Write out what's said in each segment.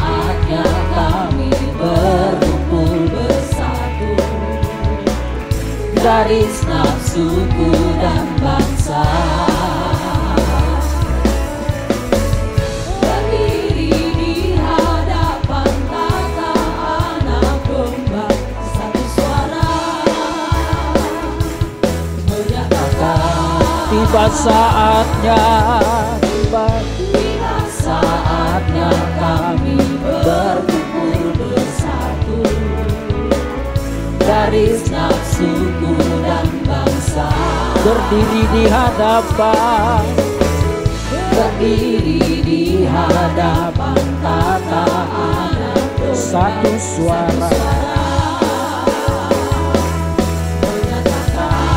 saatnya kami berkumpul bersatu dari segenap suku dan bangsa. Berdiri di hadapan tata anak domba, satu suara menyatakan tiba saatnya, tiba saatnya kami berkumpul bersatu dari segenap suku dan bangsa. berdiri di hadapan, berdiri di hadapan tata anak domba, satu suara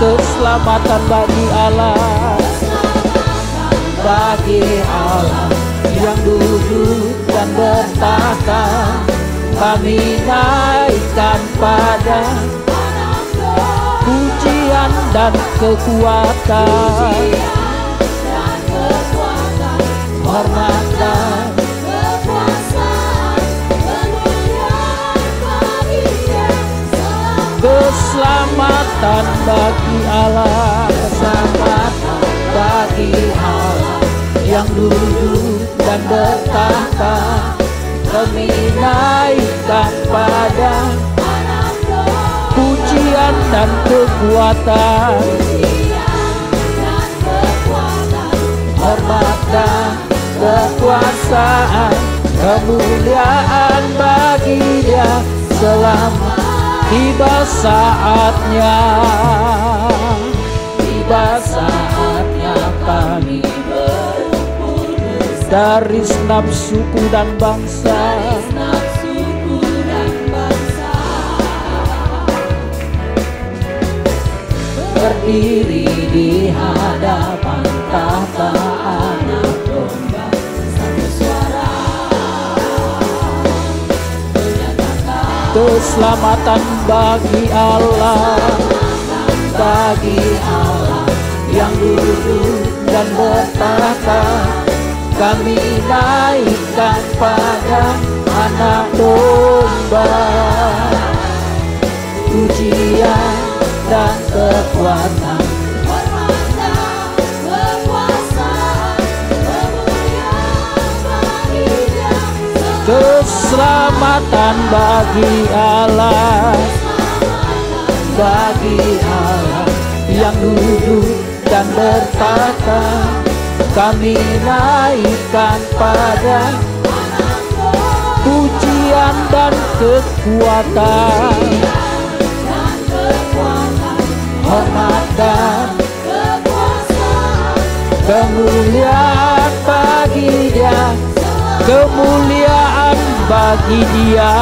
keselamatan bagi Allah, bagi Allah yang duduk dan bertahta. Kami naikkan pada pujian dan kekuatan, hormat dan keselamatan bagi Allah, keselamatan bagi Allah yang duduk dan bertahta. Kami naikkan pada pujian dan kekuatan, hormat dan kekuasaan, kemuliaan bagi Dia selama. Tiba saatnya, tiba saatnya kami berkumpul dari segenap suku dan bangsa. Berdiri di hadapan tahta anak domba, satu suara keselamatan bagi Allah, bagi Allah yang duduk dan bertahta. Kami naikkan pada anak domba pujian dan kekuatan, hormat dan kekuasaan, kemuliaan bagi Dia. keselamatan bagi Allah, bagi Allah yang duduk dan bertahta. Kami naikkan pada pujian dan kekuatan, hormat dan kemuliaan bagi Dia, kemuliaan bagi Dia,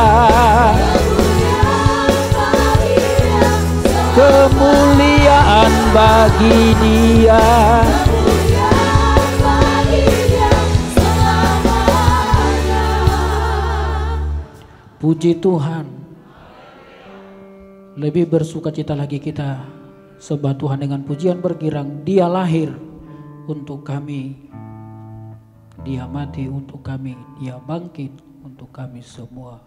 kemuliaan bagi Dia. Puji Tuhan. Lebih bersukacita lagi kita sebab Tuhan dengan pujian bergirang. Dia lahir untuk kami, Dia mati untuk kami, Dia bangkit untuk kami semua.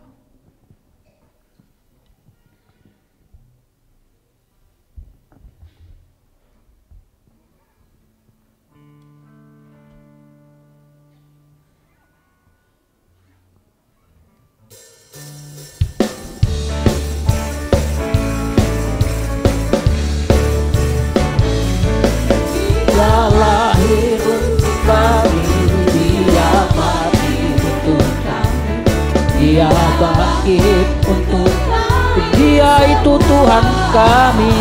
Dia lahir untuk kami, Dia mati untuk kami, Dia bangkit untuk kami. Dia itu Tuhan kami,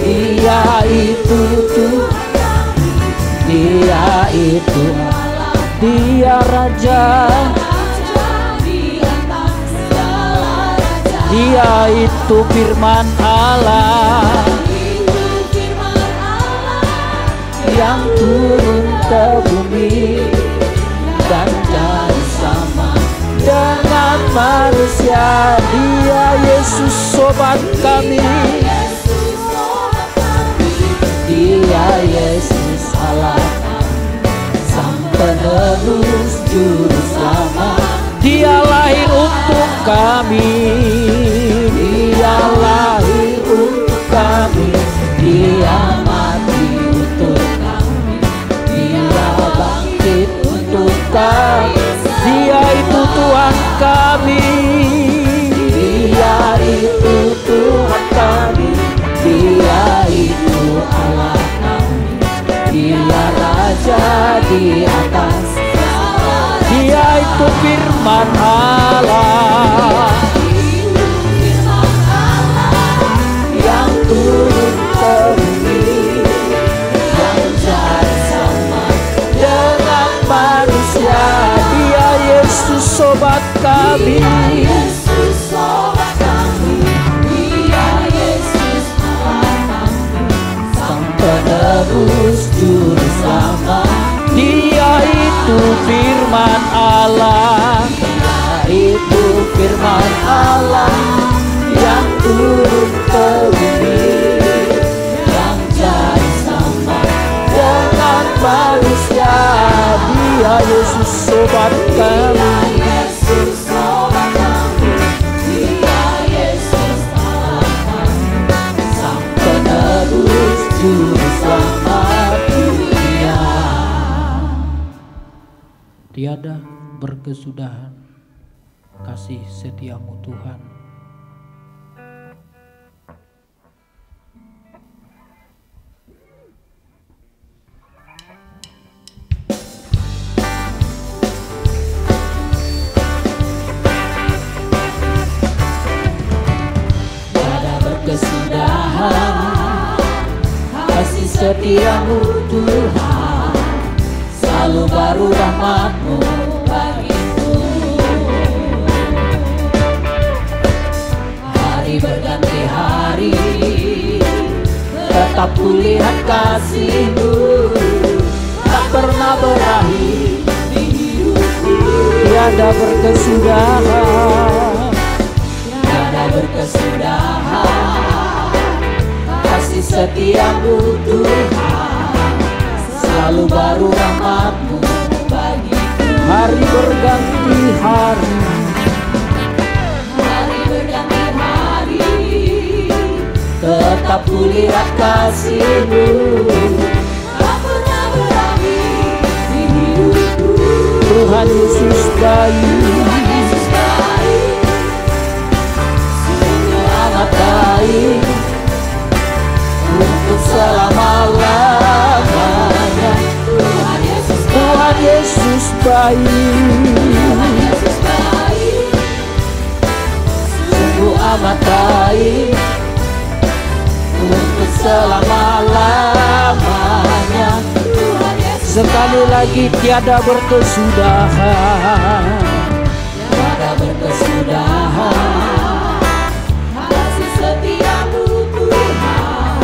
Dia itu Tuhan kami, Dia itu Allah, Dia Raja, di atas segala raja. Dia itu firman Allah yang turun ke bumi dan jadi sama dengan manusia. Dia Yesus sobat kami, Dia Yesus Allah kami, Sang Penebus Juru Selamat. Dia lahir untuk kami, Dia lahir untuk kami, Dia mati untuk kami, Dia bangkit untuk kami. Dia itu Tuhan kami, Dia itu Tuhan kami, Dia itu Allah kami, Dia Raja di atas. Dia itu firman Allah, yang turun ke bumi, yang jadi sama dengan manusia. Dia Yesus sobat kami, Yesus sobat kami, Dia Yesus Allah kami, Sang Penebus Juru Selamat. Dia itu firman Allah, Dia itu firman Allah yang turun ke bumi, yang jadi sama dengan manusia. Dia Yesus sobat kami, Yesus sobat kami, Dia Yesus Allah kami, Sang Penebus Juru Selamat dunia. tiada berkesudahan kasih setiamu Tuhan. Tiada berkesudahan kasih setiamu Tuhan, selalu baru rahmat-Mu bagiku. Hari berganti hari, tetap kulihat kasih-Mu, tak pernah berakhir di hidupku. Tiada berkesudahan, Tiada berkesudahan kasih setiamu Tuhan, selalu baru rahmat-Mu bagiku. hari berganti hari, Hari berganti hari, tetap kulihat kasih-Mu, tak pernah berakhir di hidupku. Tuhan Yesus baik, Tuhan Yesus baik, sungguh amat baik, untuk selama-lamanya. Tuhan Yesus Tuhan Yesus baik, Tuhan Yesus baik, sungguh amat baik, untuk selama-lamanya. Tuhan Yesus sekali lagi tiada berkesudahan, tiada berkesudahan kasih setiamu Tuhan,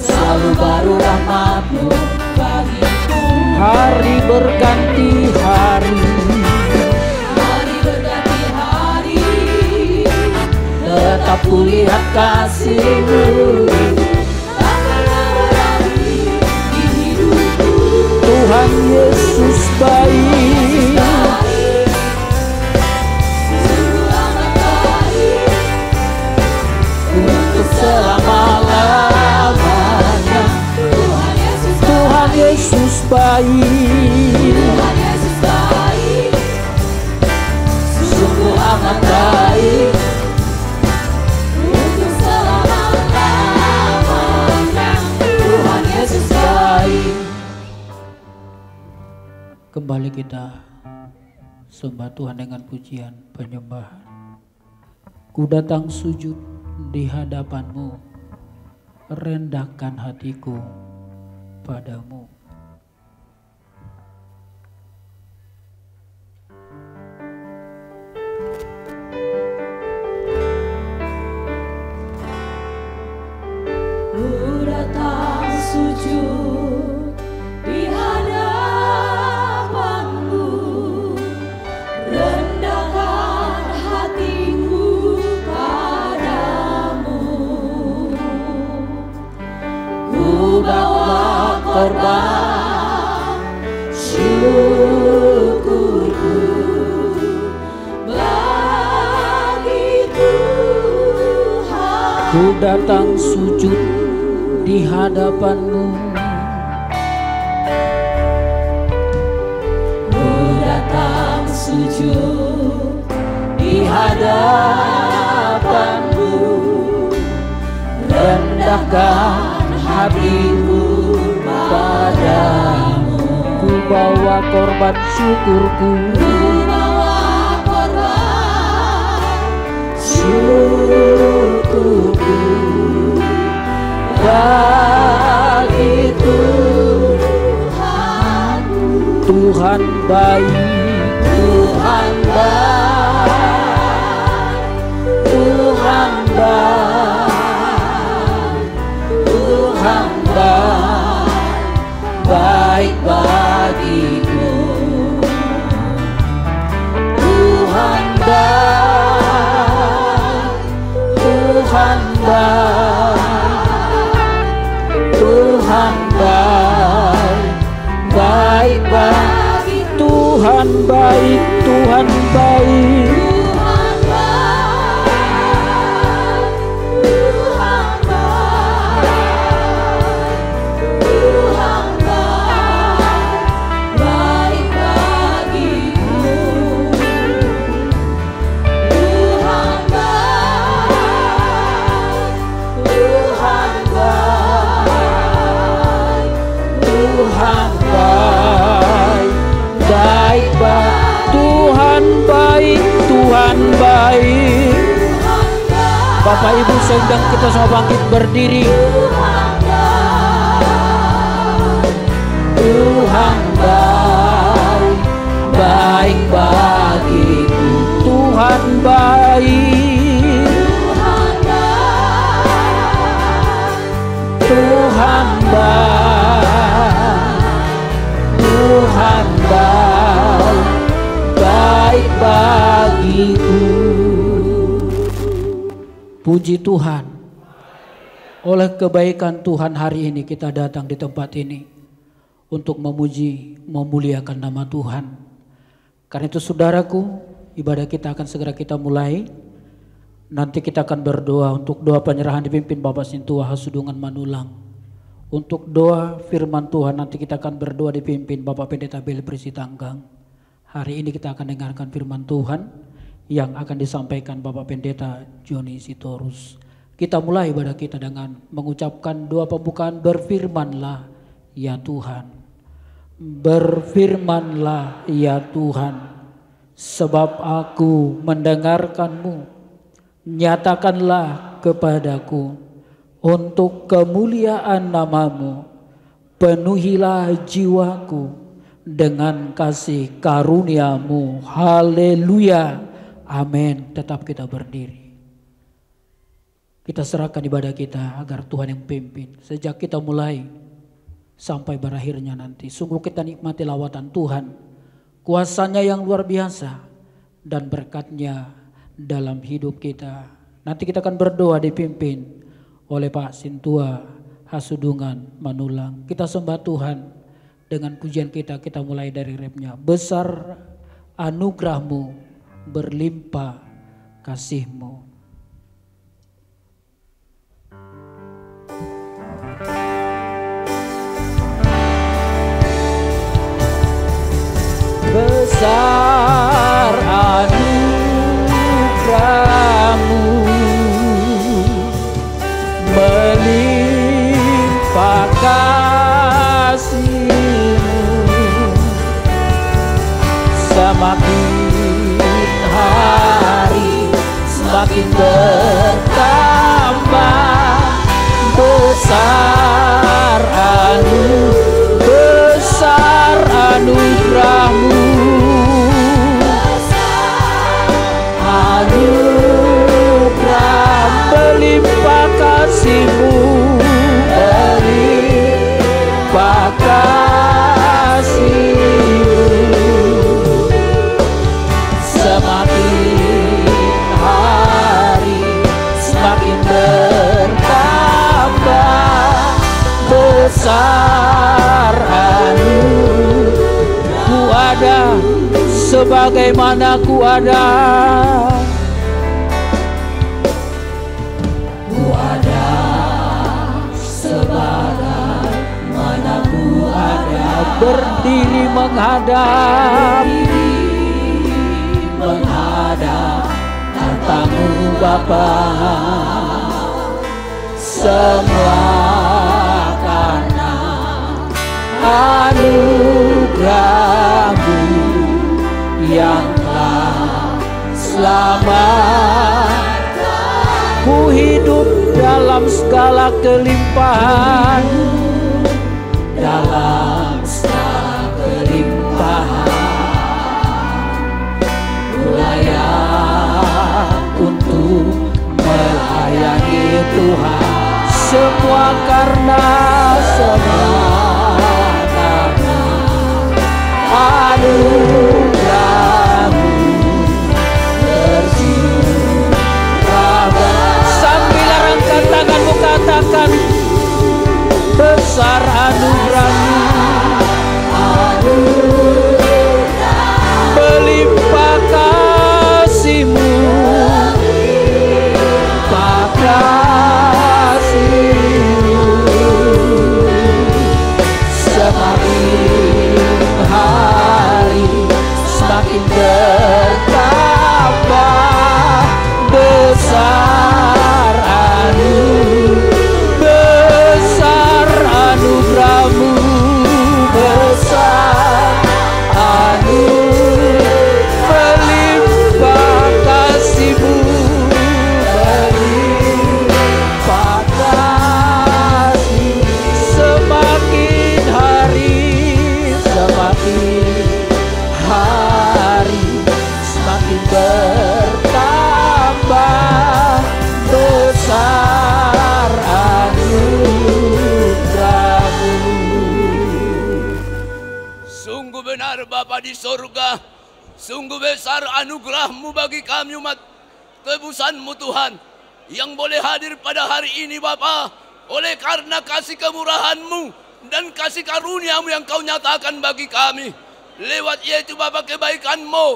selalu baru rahmat-Mu bagiku. hari berganti hari, Hari berganti hari, tetap kulihat kasih-Mu, tak pernah berakhir di hidupku. Tuhan Yesus baik, Baik, sungguh amat baik, untuk selama-lamanya. Tuhan Yesus Tuhan Yesus baik, Tuhan Yesus baik, sungguh amat baik, untuk selama-lamanya. Tuhan Yesus baik. kembali kita sembah Tuhan dengan pujian penyembahan. Ku datang sujud di hadapan-Mu, rendahkan hatiku padamu. Ku datang sujud di hadapan-Mu, rendahkan hatiku padamu. Ku bawa korban syukurku Ku datang sujud di hadapan-Mu. Ku datang sujud di hadapan-Mu, rendahkan hatiku padamu. Ku bawa korban syukurku, Ku bawa korban syukurku bagi Tuhanku. Tuhan baik, Tuhan baik, Tuhan baik, Tuhan baik, baik bagiku. Tuhan baik, Tuhan baik, Tuhan baik, baik bagi Tuhan baik, Tuhan baik. Tuhan baik, Tuhan baik, Tuhan baik, baik bagiku. Tuhan baik, Tuhan baik, Tuhan baik, baik baik. Tuhan baik, Tuhan baik. Bapak Ibu sedang kita semua bangkit berdiri. Tuhan baik, baik bagiku. Tuhan baik, Tuhan baik, Tuhan baik, baik bagiku. Puji Tuhan, oleh kebaikan Tuhan hari ini kita datang di tempat ini untuk memuji, memuliakan nama Tuhan. Karena itu saudaraku, ibadah kita akan segera kita mulai. Nanti kita akan berdoa untuk doa penyerahan dipimpin Bapak Sintua Hasudungan Manulang. Untuk doa firman Tuhan nanti kita akan berdoa dipimpin Bapak Pendeta Beli Prisi Tanggang. Hari ini kita akan dengarkan firman Tuhan yang akan disampaikan Bapak Pendeta Joni Sitorus. Kita mulai ibadah kita dengan mengucapkan doa pembukaan, berfirmanlah ya Tuhan. Berfirmanlah ya Tuhan, sebab aku mendengarkan-Mu. Nyatakanlah kepadaku untuk kemuliaan nama-Mu. Penuhilah jiwaku dengan kasih karunia-Mu. Haleluya. Amin. Tetap kita berdiri. Kita serahkan ibadah kita agar Tuhan yang pimpin. Sejak kita mulai sampai berakhirnya nanti. Sungguh kita nikmati lawatan Tuhan. Kuasanya yang luar biasa. Dan berkatnya dalam hidup kita. Nanti kita akan berdoa dipimpin oleh Pak Sintua Hasudungan Manulang. Kita sembah Tuhan dengan pujian kita mulai dari repnya. Besar anugerah-Mu, berlimpah kasih-Mu. Besar anugerah-Mu, melimpah kasih-Mu, semakin hari semakin bertambah. Besar anugerah-Mu, anugerah melimpah kasih-Mu, melimpah kasih-Mu, semakin hari semakin bertambah. Besar ku ada sebagaimana ku ada. berdiri menghadap hartamu Bapa. Semua karena anugerah-Mu yang telah selamatkan. Ku hidup dalam segala kelimpahan, dalam segala kelimpahan. Ku layak untuk melayani Tuhan. Semua karena anugerah-Mu tercurah. Sambil angkat tanganmu katakan, besar anugerah-Mu, melimpah kasih-Mu, semakin hari semakin bertambah besar anugerah-Mu, besar melimpah kasih-Mu, melimpah kasih, semakin hari semakin bertambah besar anugerah-Mu. Sungguh benar Bapa di sorga, sungguh besar anugerah-Mu bagi kami umat tebusan-Mu Tuhan, yang boleh hadir pada hari ini Bapa, oleh karena kasih kemurahan-Mu dan kasih karunia-Mu yang Kau nyatakan bagi kami. Lewat yaitu Bapa kebaikan-Mu,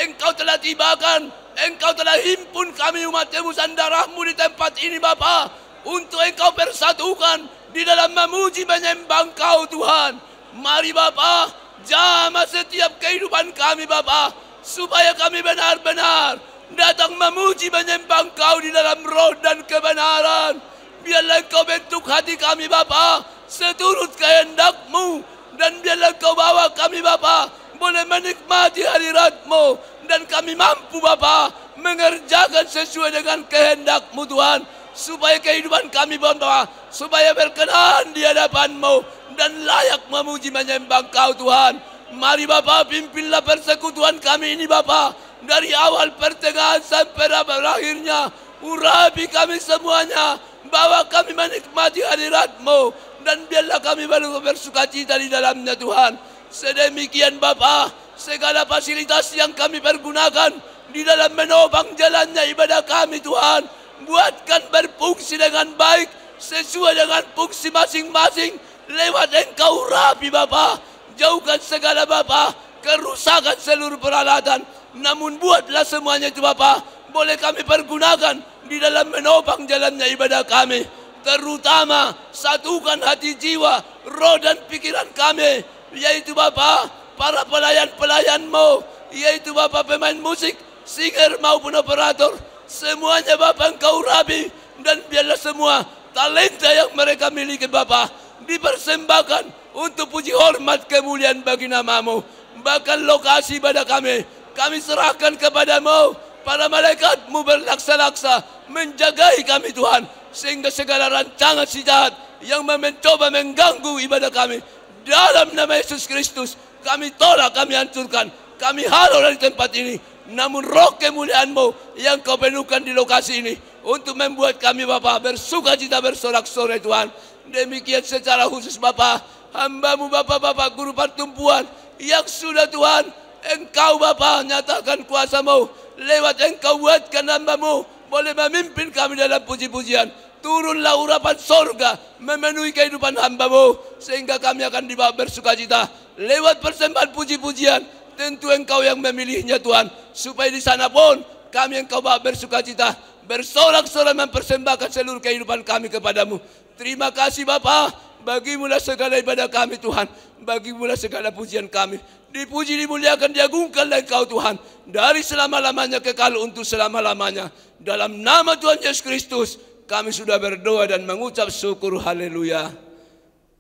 Engkau telah tibakan, Engkau telah himpun kami umat tebusan darah-Mu di tempat ini Bapa, untuk Engkau persatukan di dalam memuji menyembah Engkau Tuhan. Mari Bapa, jamah setiap kehidupan kami Bapa, supaya kami benar-benar datang memuji menyembah Engkau di dalam roh dan kebenaran. Biarlah Engkau bentuk hati kami Bapa seturut kehendak-Mu, dan biarlah Engkau bawa kami Bapa boleh menikmati hadirat-Mu, dan kami mampu Bapa mengerjakan sesuai dengan kehendak-Mu Tuhan, supaya kehidupan kami Bapa supaya berkenan di hadapan-Mu dan layak memuji menyembah Engkau Tuhan. Mari Bapa, pimpinlah persekutuan kami ini Bapa, dari awal pertengahan sampai akhirnya. Urapi kami semuanya, bawa kami menikmati hadirat-Mu, dan biarlah kami bersukacita di dalamnya Tuhan. Sedemikian Bapa, segala fasilitas yang kami pergunakan di dalam menopang jalannya ibadah kami Tuhan, buatkan berfungsi dengan baik sesuai dengan fungsi masing-masing. Lewat Engkau urapi Bapa, jauhkan segala Bapa kerusakan seluruh peralatan, namun buatlah semuanya itu Bapa boleh kami pergunakan di dalam menopang jalannya ibadah kami. Terutama satukan hati, jiwa, roh dan pikiran kami, yaitu Bapa para pelayan-pelayan-Mu, yaitu Bapa pemain musik, singer maupun operator. Semuanya Bapa Engkau urapi, dan biarlah semua talenta yang mereka miliki Bapa dipersembahkan untuk puji hormat kemuliaan bagi nama-Mu. Bahkan lokasi ibadah kami serahkan kepada-Mu. Para malaikat-Mu berlaksa-laksa menjagai kami Tuhan, sehingga segala rancangan si jahat yang mencoba mengganggu ibadah kami, dalam nama Yesus Kristus kami tolak, kami hancurkan, kami halau dari tempat ini. Namun roh kemuliaan-Mu yang Kau penuhkan di lokasi ini untuk membuat kami Bapa bersukacita bersorak-sorai Tuhan. Demikian secara khusus Bapa, hamba-Mu Bapa guru pertumbuhan yang sudah Tuhan Engkau Bapa nyatakan kuasa-Mu, lewat Engkau buatkan hamba-Mu boleh memimpin kami dalam puji-pujian. Turunlah urapan sorga memenuhi kehidupan hamba-Mu, sehingga kami akan dibawa bersukacita lewat persembahan puji-pujian. Tentu Engkau yang memilihnya Tuhan, supaya di sana pun kami Engkau bawa bersukacita. bersorak-sorai mempersembahkan seluruh kehidupan kami kepadamu. Terima kasih Bapa, bagimulah segala ibadah kami Tuhan, bagimulah segala pujian kami. Dipuji, dimuliakan, diagungkanlah Engkau Tuhan, dari selama-lamanya kekal untuk selama-lamanya. Dalam nama Tuhan Yesus Kristus kami sudah berdoa dan mengucap syukur. Haleluya.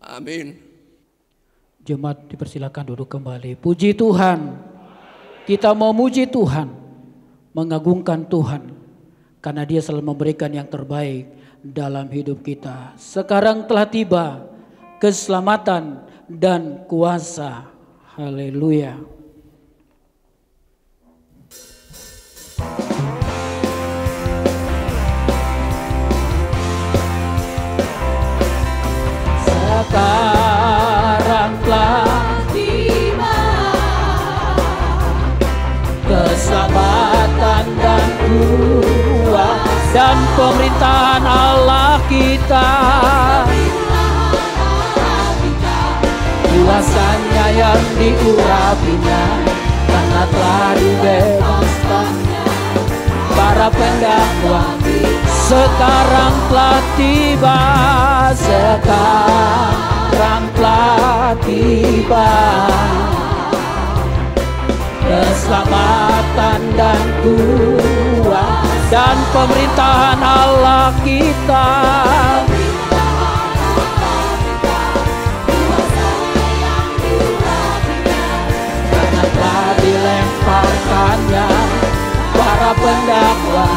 Amin. Jemaat dipersilakan duduk kembali. Puji Tuhan. Kita mau muji Tuhan, mengagungkan Tuhan, karena Dia selalu memberikan yang terbaik dalam hidup kita. Sekarang telah tiba keselamatan dan kuasa. Haleluya. Sekarang telah tiba keselamatan dan kuasa dan pemerintahan Allah kita. Kuasanya yang diurapinya, karena telah dibebaskannya para pendakwa. Sekarang telah tiba, sekarang telah tiba keselamatan dan kuasa dan pemerintahan Allah kita. Karena telah dilemparkannya para pendakwa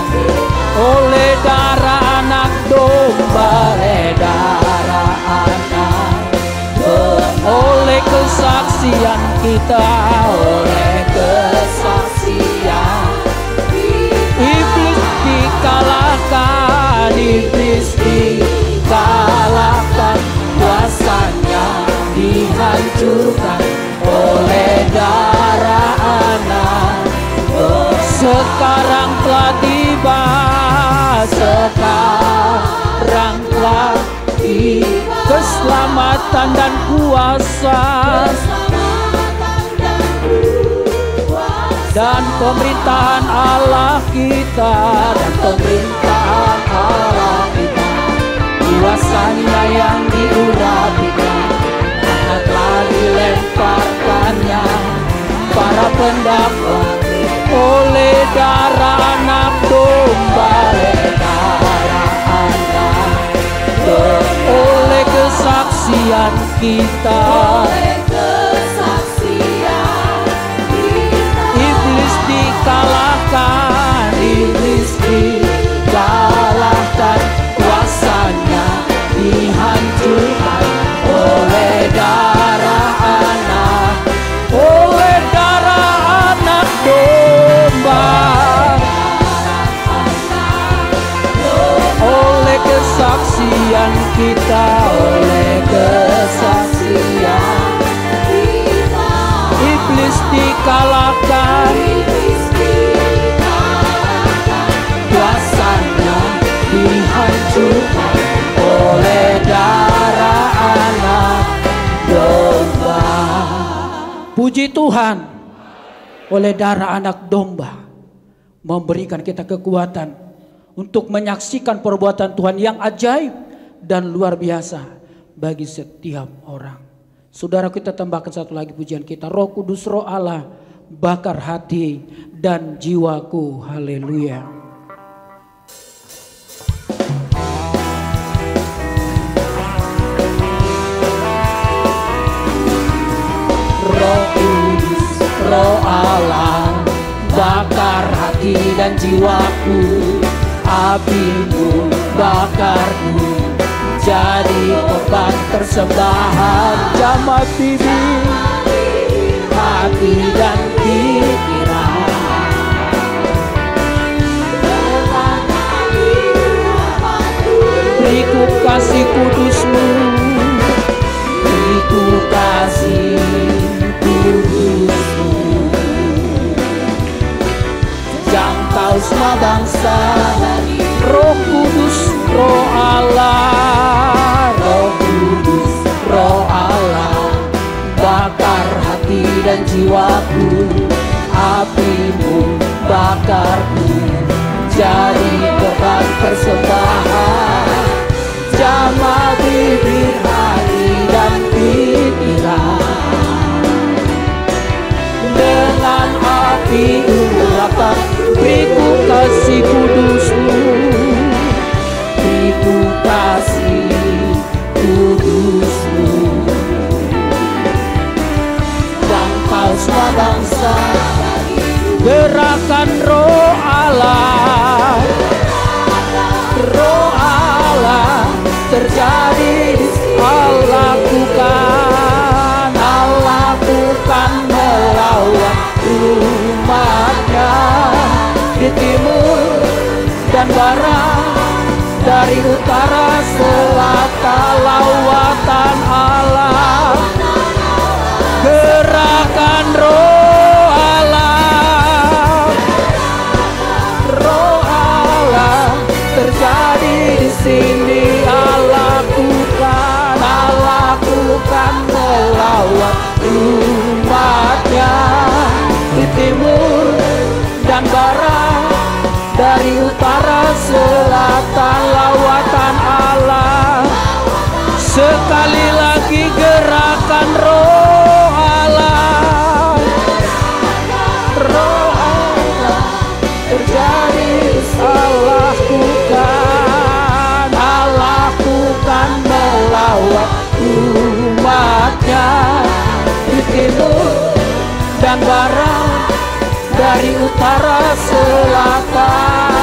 oleh darah anak domba, oleh darah anak domba, oleh kesaksian kita, oleh kesaksian iblis dikalahkan, iblis dikalahkan, kuasanya dihancurkan oleh darah anak. Sekarang telah tiba, sekarang telah tiba keselamatan dan kuasa dan pemerintahan Allah kita, dan pemerintahan Allah kita. Kuasanya yang diurapikan, karena telah dilemparkannya para pendakwa oleh darah anak domba, oleh darah anak domba, oleh kesaksian kita, iblis dikalahkan, iblis dikalahkan, kuasanya dihancurkan oleh darah anak, oleh darah anak domba, oleh kesaksian kita, oleh kesaksian iblis dikalahkan, kuasanya dihancurkan oleh darah anak domba. Puji Tuhan, oleh darah anak domba memberikan kita kekuatan untuk menyaksikan perbuatan Tuhan yang ajaib dan luar biasa bagi setiap orang. Saudara, kita tambahkan satu lagi pujian kita. Roh Kudus, Roh Allah, bakar hati dan jiwaku. Haleluya. Roh Kudus, Roh Allah, bakar hati dan jiwaku. Apimu bakarku, jadi korban persembahan. Jamah bibir, hati dan pikiran, beriku kasih kudusmu, beriku kasih kudusmu. Jangkau semua bangsa, Roh Kudus, Roh Allah, Roh Kudus, Roh Allah, bakar hati dan jiwaku. terjadi. Allah lakukan melawan umatnya di timur dan barat, dari utara selatan. Lawatan Allah, gerakan roh Allah, roh Allah terjadi di sini. Allah lakukan melawan umatnya di timur dan barat, dari utara selatan. Lawatan Allah, sekali lagi gerakan roh Allah, roh Allah terjadi. Allah lakukan melawan umatnya di timur dan barat, dari utara selatan.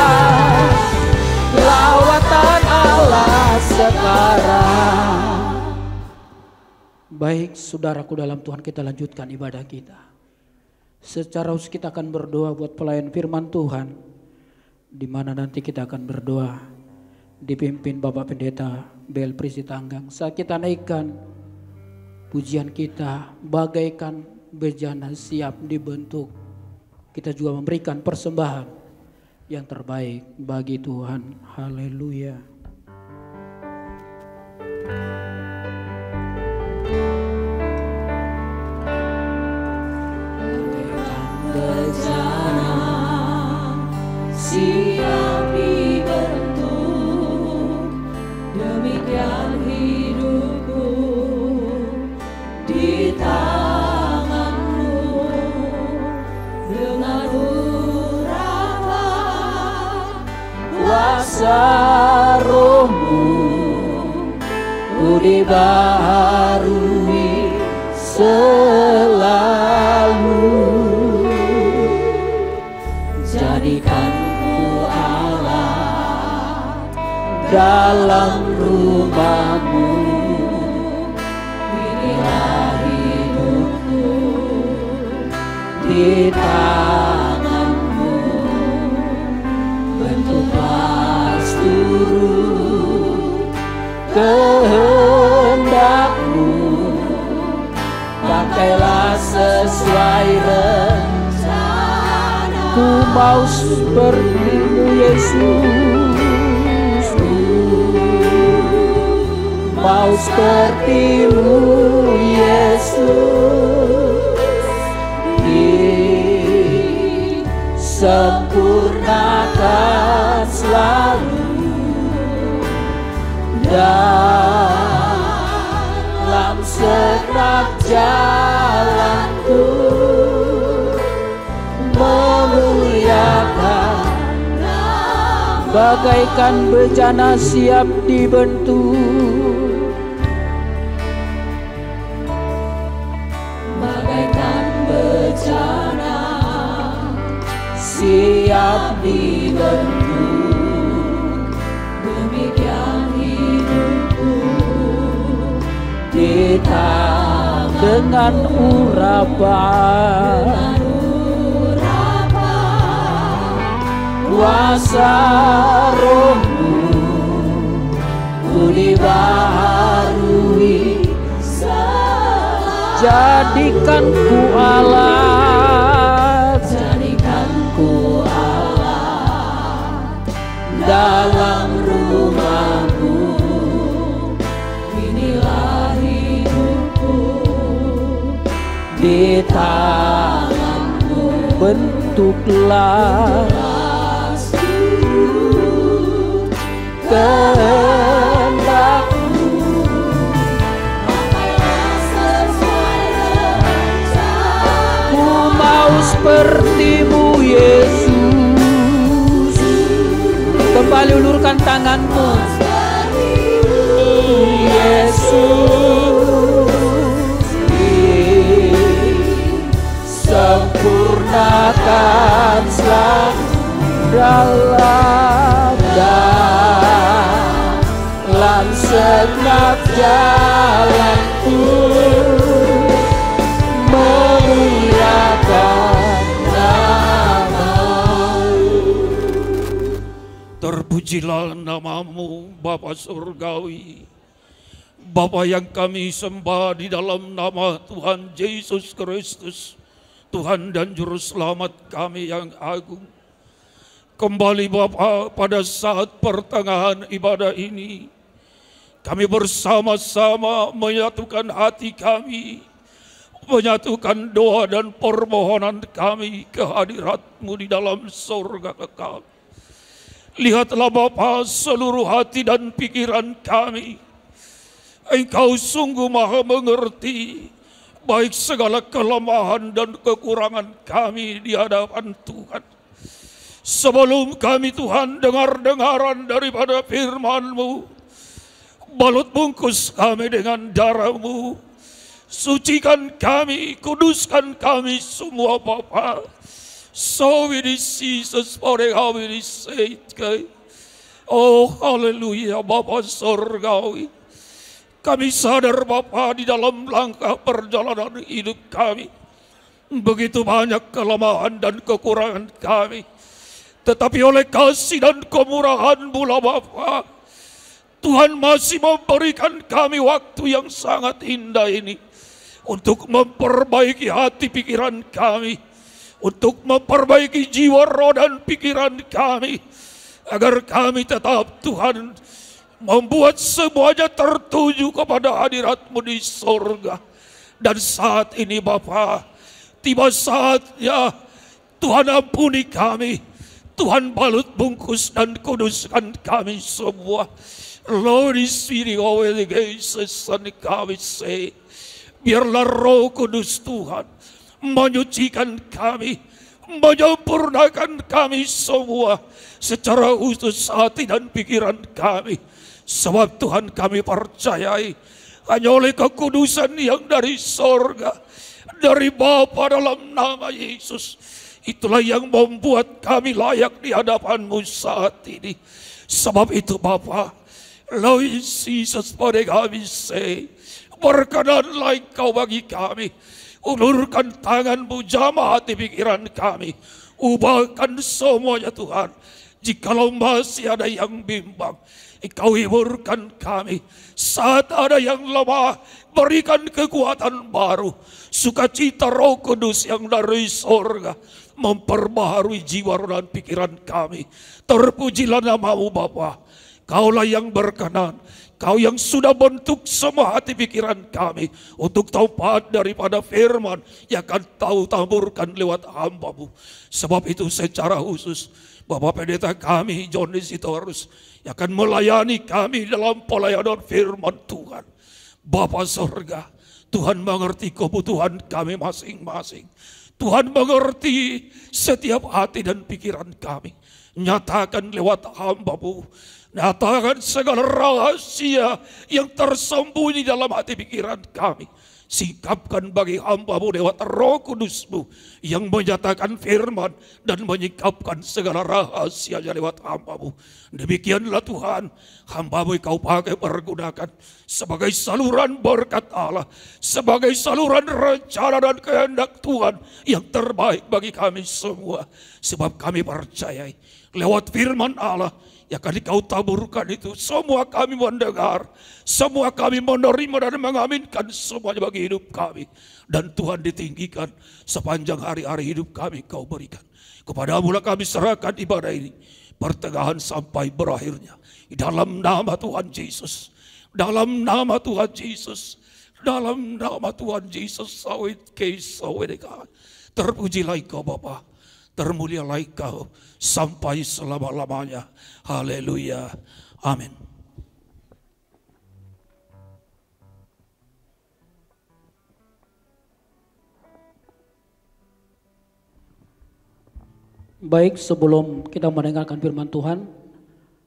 Lawatan Allah sekarang. Baik saudaraku dalam Tuhan, kita lanjutkan ibadah kita. Secara khusus kita akan berdoa buat pelayan firman Tuhan, di mana nanti kita akan berdoa dipimpin Bapak Pendeta Bel Prisitanggang. Saat kita naikkan pujian kita bagaikan bejana siap dibentuk, kita juga memberikan persembahan yang terbaik bagi Tuhan. Haleluya. Bejana siap dibentuk, demikian hidupku di tanganmu. Dengan urapan kuasa rohmu, ku dibaharui selalu. Jadikanku Allah dalam rumahmu, inilah hidupku di tanganmu. Bentuklah seluruh kehendakmu, pakailah sesuai rencana. Ku mau seperti-Mu Yesus, mau seperti-Mu Yesus, disempurnakan selalu dalam segenap jalanku, memuliakan bagaikan bejana siap dibentuk, bagaikan bejana siap dibentuk, demikian hidupku di tangan dengan urapan kuasa rohmu, ku dibaharui selalu. Jadikanku Allah, jadikanku Allah dalam rumahmu, inilah hidupku di tanganmu. Bentuklah kehendakmu, pakailah sesuai rencana. ku mau seperti-Mu Yesus. Kembali ulurkan tanganmu, Yesus, sempurnakan selalu dalam segenap jalanku memuliakan nama-Mu. Terpujilah nama-Mu Bapa Surgawi, Bapa yang kami sembah di dalam nama Tuhan Yesus Kristus, Tuhan dan Juru Selamat kami yang agung. Kembali Bapa, pada saat pertengahan ibadah ini, kami bersama-sama menyatukan hati kami, menyatukan doa dan permohonan kami ke hadirat-Mu di dalam surga kekal. Lihatlah Bapa seluruh hati dan pikiran kami. Engkau sungguh maha mengerti baik segala kelemahan dan kekurangan kami di hadapan Tuhan. Sebelum kami Tuhan dengar-dengaran daripada firman-Mu, balut bungkus kami dengan darah-Mu, sucikan kami, kuduskan kami semua Bapa. So it is Jesus for how it is said. Oh haleluya Bapa Surgawi. Kami sadar Bapa di dalam langkah perjalanan hidup kami begitu banyak kelemahan dan kekurangan kami. Tetapi oleh kasih dan kemurahan-Mu Bapa, Tuhan masih memberikan kami waktu yang sangat indah ini untuk memperbaiki hati pikiran kami, untuk memperbaiki jiwa roh dan pikiran kami, agar kami tetap Tuhan membuat semuanya tertuju kepada hadirat-Mu di surga. Dan saat ini Bapa, tiba saatnya Tuhan ampuni kami, Tuhan balut bungkus dan kuduskan kami semua. Lord is feeding over the gates and kami say, biarlah Roh Kudus Tuhan menyucikan kami, menyempurnakan kami semua secara khusus hati dan pikiran kami. Sebab Tuhan kami percayai hanya oleh kekudusan yang dari sorga, dari Bapa dalam nama Yesus, itulah yang membuat kami layak di hadapan-Mu saat ini. Sebab itu Bapa, Lord Jesus pada kami say, berkenanlah Engkau bagi kami, ulurkan tangan-Mu, jamah hati pikiran kami, ubahkan semuanya Tuhan. Jikalau masih ada yang bimbang, Engkau hiburkan kami. Saat ada yang lemah, berikan kekuatan baru. Sukacita Roh Kudus yang dari sorga memperbaharui jiwa dan pikiran kami. Terpujilah nama-Mu Bapa. Kaulah yang berkenan, Kau yang sudah bentuk semua hati pikiran kami untuk taufat daripada firman yang akan Kau taburkan lewat hamba-Mu. Sebab itu secara khusus Bapak Pendeta kami John Sitorus yang akan melayani kami dalam pelayanan firman Tuhan. Bapa Surga, Tuhan mengerti kebutuhan kami masing-masing. Tuhan mengerti setiap hati dan pikiran kami. Nyatakan lewat hamba-Mu, nyatakan segala rahasia yang tersembunyi dalam hati pikiran kami. Sikapkan bagi hamba-Mu lewat Roh Kudus-Mu yang menyatakan firman dan menyikapkan segala rahasianya lewat hamba-Mu. Demikianlah Tuhan, hamba-Mu Kau pakai pergunakan sebagai saluran berkat Allah, sebagai saluran rencana dan kehendak Tuhan yang terbaik bagi kami semua. Sebab kami percayai lewat firman Allah yang akan Kau taburkan itu, semua kami mendengar, semua kami menerima dan mengaminkan semuanya bagi hidup kami. Dan Tuhan ditinggikan sepanjang hari-hari hidup kami Kau berikan. Kepadamu lah kami serahkan ibadah ini, pertengahan sampai berakhirnya. Di dalam nama Tuhan Yesus, dalam nama Tuhan Yesus, dalam nama Tuhan Yesus, sawit kesawedeka. Terpujilah Engkau Bapa, termulialah Engkau sampai selama-lamanya. Haleluya. Amin. Baik, sebelum kita mendengarkan firman Tuhan,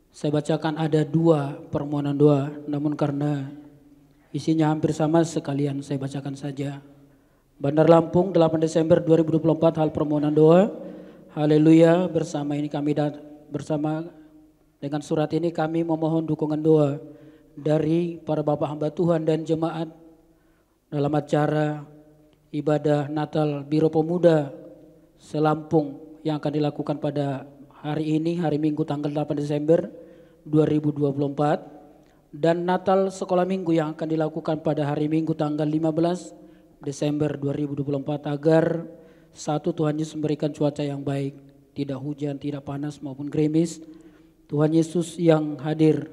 saya bacakan ada 2 permohonan doa, namun karena isinya hampir sama sekalian saya bacakan saja. Bandar Lampung 8 Desember 2024, hal permohonan doa. Haleluya, bersama ini kami bersama dengan surat ini kami memohon dukungan doa dari para bapak hamba Tuhan dan jemaat dalam acara ibadah Natal Biro Pemuda Selampung yang akan dilakukan pada hari ini, hari Minggu tanggal 8 Desember 2024, dan Natal Sekolah Minggu yang akan dilakukan pada hari Minggu tanggal 15 Desember 2024, agar satu, Tuhan Yesus memberikan cuaca yang baik, tidak hujan, tidak panas maupun gerimis. Tuhan Yesus yang hadir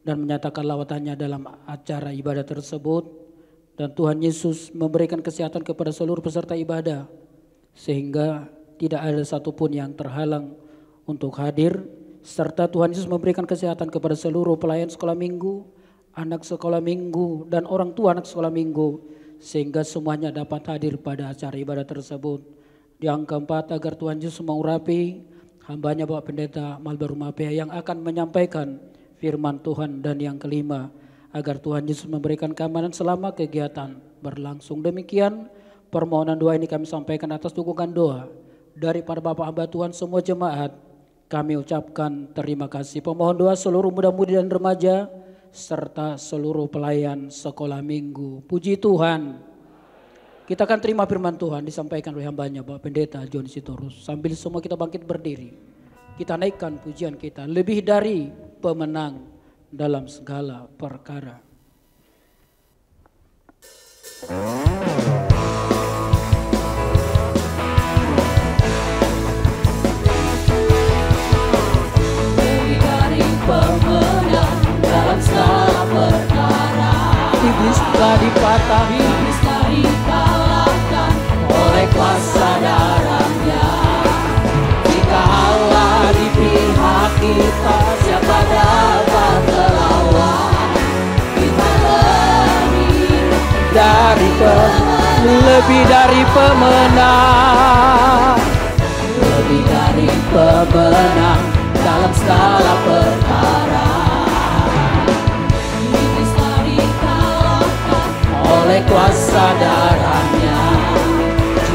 dan menyatakan lawatannya dalam acara ibadah tersebut, dan Tuhan Yesus memberikan kesehatan kepada seluruh peserta ibadah sehingga tidak ada satupun yang terhalang untuk hadir, serta Tuhan Yesus memberikan kesehatan kepada seluruh pelayan sekolah minggu, anak sekolah minggu, dan orang tua anak sekolah minggu, sehingga semuanya dapat hadir pada acara ibadah tersebut. Yang keempat, agar Tuhan Yesus mengurapi hambanya Bapak Pendeta Malbar Rumapea yang akan menyampaikan firman Tuhan. Dan yang kelima, agar Tuhan Yesus memberikan keamanan selama kegiatan berlangsung. Demikian permohonan doa ini kami sampaikan atas dukungan doa dari para Bapak hamba Tuhan, semua jemaat. Kami ucapkan terima kasih. Pemohon doa seluruh muda-mudi dan remaja serta seluruh pelayan sekolah minggu. Puji Tuhan. Kita akan terima firman Tuhan disampaikan oleh hambanya Bapak Pendeta John Sitorus. Sambil semua kita bangkit berdiri, kita naikkan pujian kita, lebih dari pemenang dalam segala perkara. Lebih dari pemenang dalam segala perkara. Iblis telah dipatahi, Iblis telah dikalahkan oleh kuasa darahnya. Jika Allah di pihak kita, siapa dapat melawan? Kita lebih dari pemenang, lebih dari pemenang dalam segala perkara. Iblis telah dikalahkan oleh kuasa darahnya.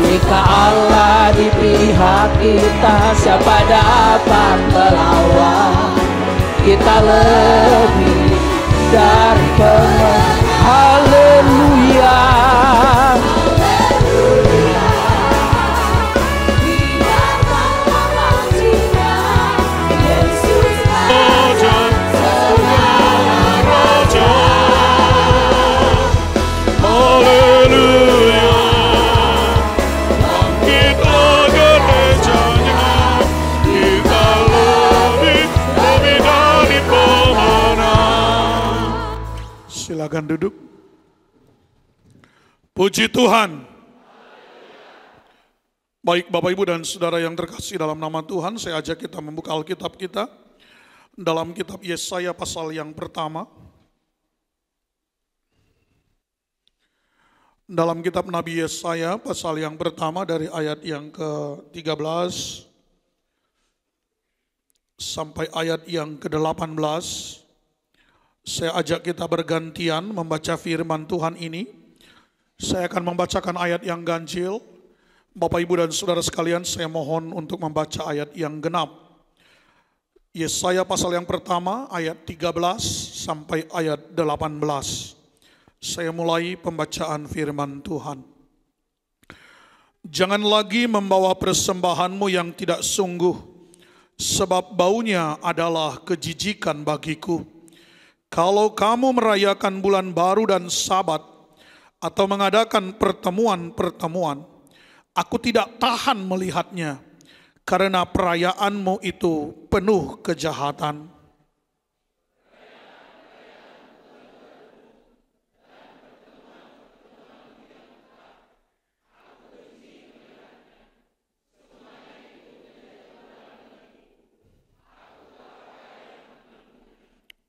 Jika Allah di pihak kita, siapa dapat melawan? Kita lebih dari pemenang. haleluya. Silakan duduk. Puji Tuhan. Baik Bapak Ibu dan Saudara yang terkasih dalam nama Tuhan, saya ajak kita membuka Alkitab kita dalam kitab Yesaya pasal yang pertama. Dalam kitab Nabi Yesaya pasal yang pertama dari ayat yang ke-13 sampai ayat yang ke-18. Saya ajak kita bergantian membaca firman Tuhan ini. Saya akan membacakan ayat yang ganjil. Bapak Ibu dan Saudara sekalian, saya mohon untuk membaca ayat yang genap. Yesaya pasal yang pertama ayat 13 sampai ayat 18. Saya mulai pembacaan firman Tuhan. Jangan lagi membawa persembahanmu yang tidak sungguh, sebab baunya adalah kejijikan bagiku. Kalau kamu merayakan bulan baru dan Sabat atau mengadakan pertemuan-pertemuan, aku tidak tahan melihatnya, karena perayaanmu itu penuh kejahatan.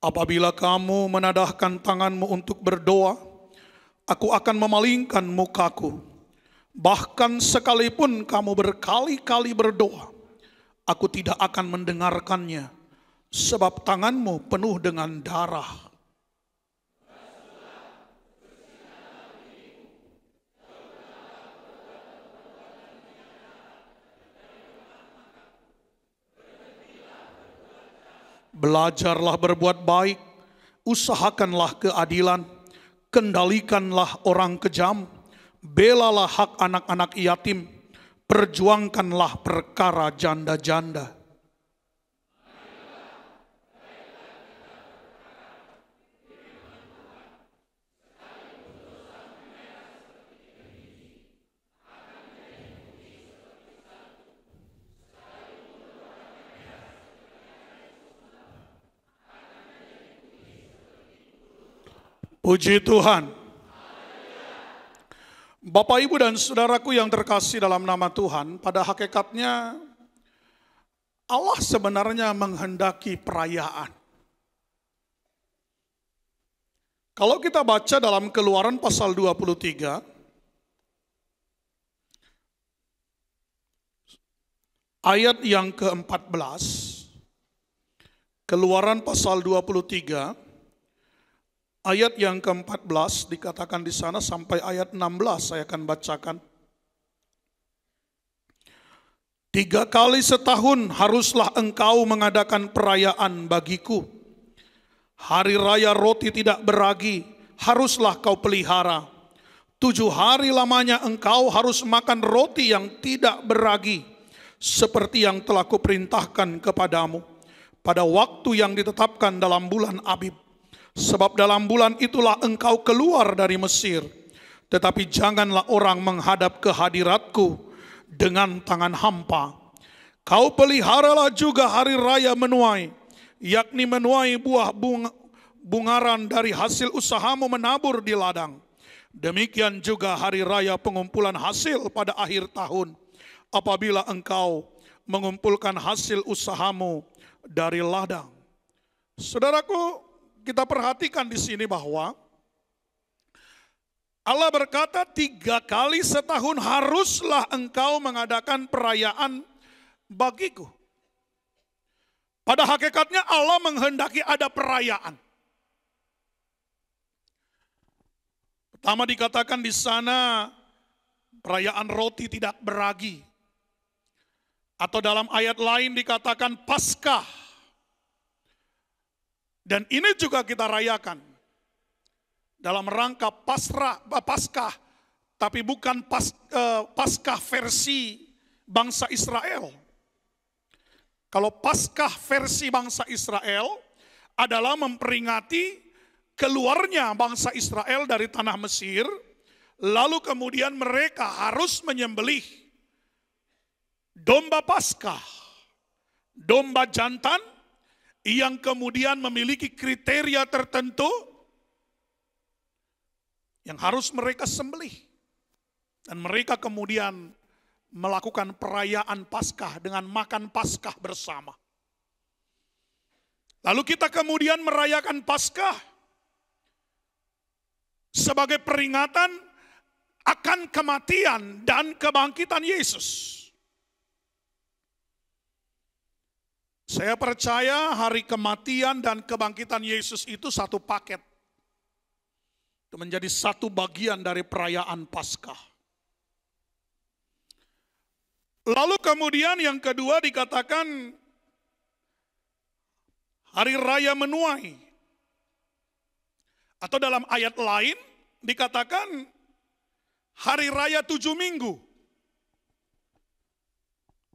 Apabila kamu menadahkan tanganmu untuk berdoa, aku akan memalingkan mukaku. Bahkan sekalipun kamu berkali-kali berdoa, aku tidak akan mendengarkannya, sebab tanganmu penuh dengan darah. Belajarlah berbuat baik, usahakanlah keadilan, kendalikanlah orang kejam, belalah hak anak-anak yatim, perjuangkanlah perkara janda-janda. Puji Tuhan. Bapak, Ibu, dan saudaraku yang terkasih dalam nama Tuhan, pada hakikatnya Allah sebenarnya menghendaki perayaan. Kalau kita baca dalam Keluaran pasal 23, ayat yang ke-14, Keluaran pasal 23, ayat yang ke-14 dikatakan di sana sampai ayat 16 saya akan bacakan. 3 kali setahun haruslah engkau mengadakan perayaan bagiku. Hari raya roti tidak beragi haruslah kau pelihara. 7 hari lamanya engkau harus makan roti yang tidak beragi, seperti yang telah kuperintahkan kepadamu pada waktu yang ditetapkan dalam bulan Abib. Sebab dalam bulan itulah engkau keluar dari Mesir. Tetapi janganlah orang menghadap ke hadiratku dengan tangan hampa. Kau peliharalah juga hari raya menuai, yakni menuai buah bungaran dari hasil usahamu menabur di ladang. Demikian juga hari raya pengumpulan hasil pada akhir tahun, apabila engkau mengumpulkan hasil usahamu dari ladang. Saudaraku, kita perhatikan di sini bahwa Allah berkata 3 kali setahun haruslah engkau mengadakan perayaan bagiku. Pada hakikatnya Allah menghendaki ada perayaan. Pertama dikatakan di sana perayaan roti tidak beragi. Atau dalam ayat lain dikatakan Paskah. Dan ini juga kita rayakan dalam rangka Paskah, tapi bukan Paskah versi bangsa Israel. Kalau Paskah versi bangsa Israel adalah memperingati keluarnya bangsa Israel dari tanah Mesir, lalu kemudian mereka harus menyembelih domba Paskah, domba jantan, yang kemudian memiliki kriteria tertentu yang harus mereka sembelih. Dan mereka kemudian melakukan perayaan Paskah dengan makan Paskah bersama. Lalu kita kemudian merayakan Paskah sebagai peringatan akan kematian dan kebangkitan Yesus. Saya percaya hari kematian dan kebangkitan Yesus itu satu paket. Itu menjadi satu bagian dari perayaan Paskah. Lalu kemudian yang kedua dikatakan hari raya menuai. Atau dalam ayat lain dikatakan hari raya 7 minggu.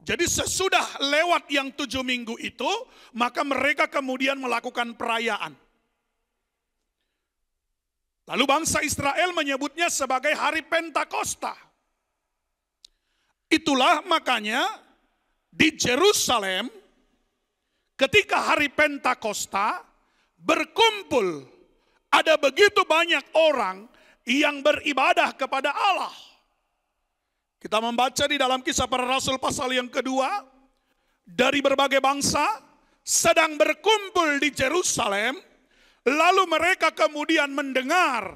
Jadi sesudah lewat yang 7 minggu itu, maka mereka kemudian melakukan perayaan. Lalu bangsa Israel menyebutnya sebagai hari Pentakosta. Itulah makanya di Yerusalem ketika hari Pentakosta berkumpul, ada begitu banyak orang yang beribadah kepada Allah. Kita membaca di dalam Kisah Para Rasul pasal yang kedua, dari berbagai bangsa sedang berkumpul di Yerusalem, lalu mereka kemudian mendengar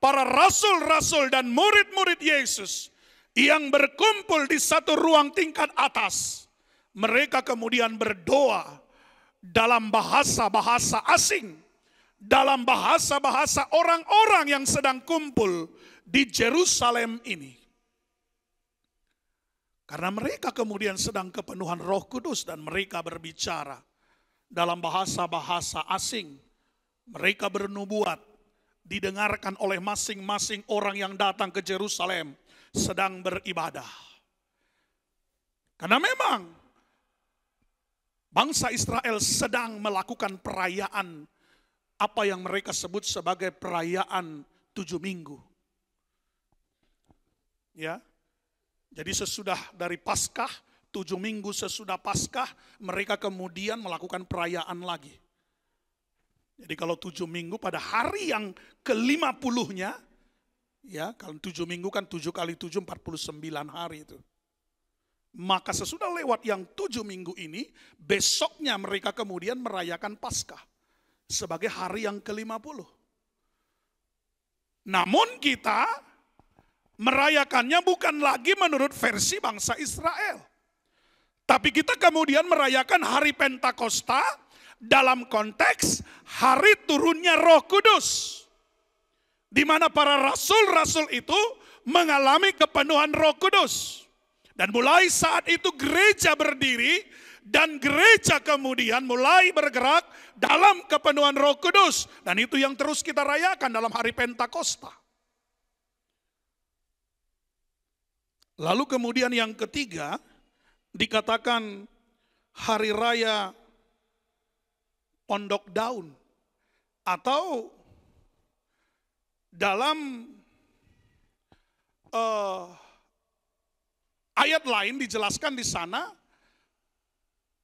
para rasul-rasul dan murid-murid Yesus yang berkumpul di satu ruang tingkat atas. Mereka kemudian berdoa dalam bahasa-bahasa asing, dalam bahasa-bahasa orang-orang yang sedang kumpul di Yerusalem ini. Karena mereka kemudian sedang kepenuhan Roh Kudus dan mereka berbicara dalam bahasa-bahasa asing mereka bernubuat, didengarkan oleh masing-masing orang yang datang ke Yerusalem sedang beribadah. Karena memang bangsa Israel sedang melakukan perayaan apa yang mereka sebut sebagai perayaan 7 minggu. Ya. Jadi sesudah dari Paskah, 7 minggu sesudah Paskah, mereka kemudian melakukan perayaan lagi. Jadi kalau 7 minggu pada hari yang ke-50-nya, ya kalau 7 minggu kan 7 kali 7, 49 hari itu. Maka sesudah lewat yang 7 minggu ini, besoknya mereka kemudian merayakan Paskah sebagai hari yang ke-50. Namun kita merayakannya bukan lagi menurut versi bangsa Israel. Tapi kita kemudian merayakan hari Pentakosta dalam konteks hari turunnya Roh Kudus. Di mana para rasul-rasul itu mengalami kepenuhan Roh Kudus. Dan mulai saat itu gereja berdiri dan gereja kemudian mulai bergerak dalam kepenuhan Roh Kudus. Dan itu yang terus kita rayakan dalam hari Pentakosta. Lalu kemudian yang ketiga dikatakan hari raya Pondok Daun, atau dalam ayat lain dijelaskan di sana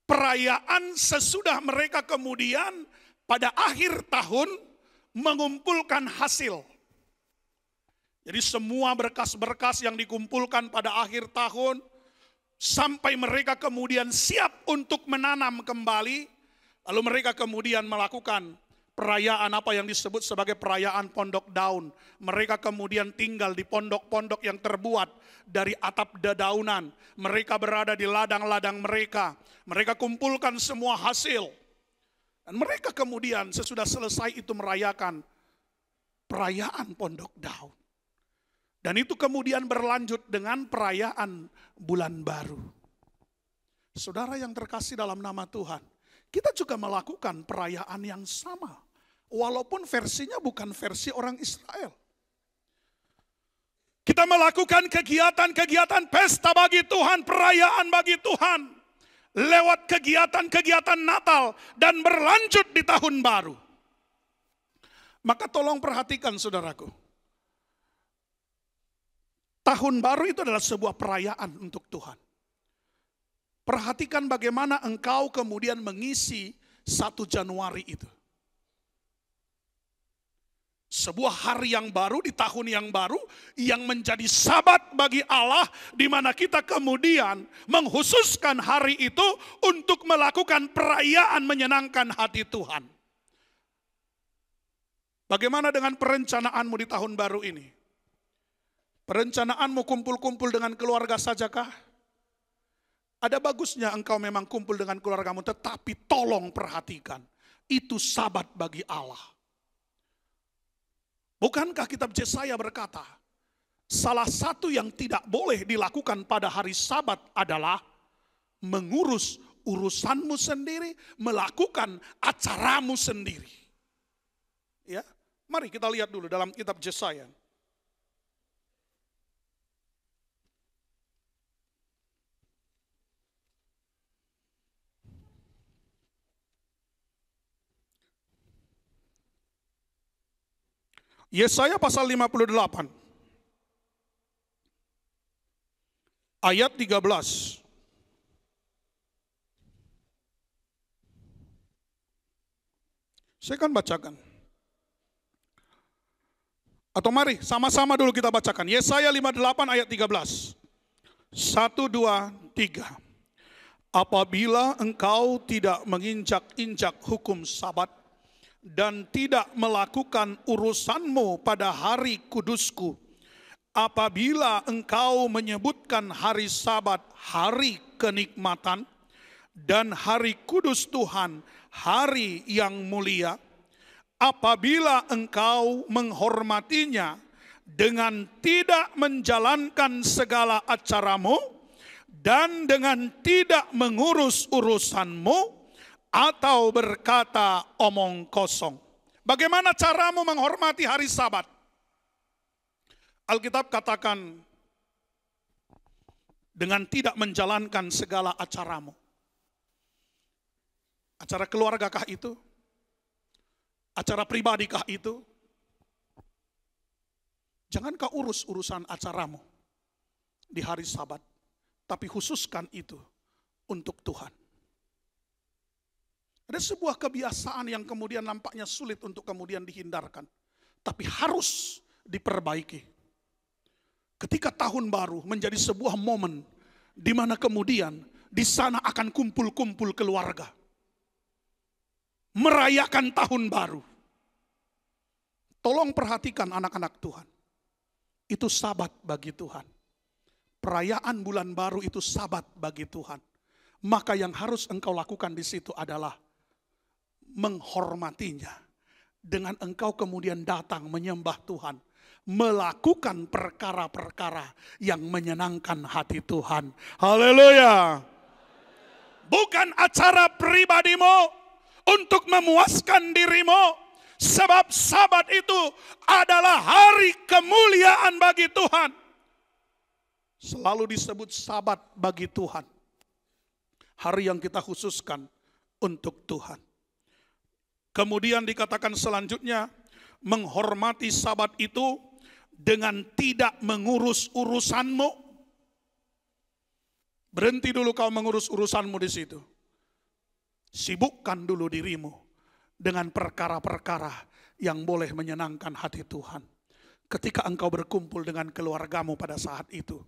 perayaan sesudah mereka kemudian pada akhir tahun mengumpulkan hasil. Jadi semua berkas-berkas yang dikumpulkan pada akhir tahun sampai mereka kemudian siap untuk menanam kembali, lalu mereka kemudian melakukan perayaan apa yang disebut sebagai perayaan Pondok Daun. Mereka kemudian tinggal di pondok-pondok yang terbuat dari atap dedaunan. Mereka berada di ladang-ladang mereka. Mereka kumpulkan semua hasil. Dan mereka kemudian sesudah selesai itu merayakan perayaan Pondok Daun. Dan itu kemudian berlanjut dengan perayaan Bulan Baru. Saudara yang terkasih dalam nama Tuhan, kita juga melakukan perayaan yang sama. Walaupun versinya bukan versi orang Israel. Kita melakukan kegiatan-kegiatan pesta bagi Tuhan, perayaan bagi Tuhan. Lewat kegiatan-kegiatan Natal dan berlanjut di tahun baru. Maka tolong perhatikan saudaraku. Tahun baru itu adalah sebuah perayaan untuk Tuhan. Perhatikan bagaimana engkau kemudian mengisi 1 Januari itu. Sebuah hari yang baru di tahun yang baru yang menjadi Sabat bagi Allah, di mana kita kemudian menghususkan hari itu untuk melakukan perayaan menyenangkan hati Tuhan. Bagaimana dengan perencanaanmu di tahun baru ini? Perencanaanmu kumpul-kumpul dengan keluarga sajakah? Ada bagusnya engkau memang kumpul dengan keluargamu, tetapi tolong perhatikan, itu Sabat bagi Allah. Bukankah kitab Yesaya berkata, salah satu yang tidak boleh dilakukan pada hari Sabat adalah mengurus urusanmu sendiri, melakukan acaramu sendiri. Ya, mari kita lihat dulu dalam kitab Yesaya. Yesaya pasal 58 ayat 13. Saya akan bacakan. Atau mari sama-sama dulu kita bacakan. Yesaya 58 ayat 13. 1, 2, 3. Apabila engkau tidak menginjak-injak hukum Sabat dan tidak melakukan urusanmu pada hari kudusku, apabila engkau menyebutkan hari Sabat hari kenikmatan dan hari kudus Tuhan hari yang mulia, apabila engkau menghormatinya dengan tidak menjalankan segala acaramu dan dengan tidak mengurus urusanmu, atau berkata omong kosong. Bagaimana caramu menghormati hari Sabat? Alkitab katakan, dengan tidak menjalankan segala acaramu. Acara keluargakah itu? Acara pribadikah itu? Jangan kau urus urusan acaramu di hari Sabat, tapi khususkan itu untuk Tuhan. Ada sebuah kebiasaan yang kemudian nampaknya sulit untuk kemudian dihindarkan, tapi harus diperbaiki. Ketika tahun baru menjadi sebuah momen di mana kemudian di sana akan kumpul-kumpul keluarga. Merayakan tahun baru. Tolong perhatikan anak-anak Tuhan. Itu Sabat bagi Tuhan. Perayaan bulan baru itu Sabat bagi Tuhan. Maka yang harus engkau lakukan di situ adalah menghormatinya. Dengan engkau kemudian datang menyembah Tuhan. Melakukan perkara-perkara yang menyenangkan hati Tuhan. Haleluya. Bukan acara pribadimu untuk memuaskan dirimu. Sebab Sabat itu adalah hari kemuliaan bagi Tuhan. Selalu disebut Sabat bagi Tuhan. Hari yang kita khususkan untuk Tuhan. Kemudian dikatakan selanjutnya, menghormati Sabat itu dengan tidak mengurus urusanmu. Berhenti dulu kau mengurus urusanmu di situ. Sibukkan dulu dirimu dengan perkara-perkara yang boleh menyenangkan hati Tuhan. Ketika engkau berkumpul dengan keluargamu pada saat itu,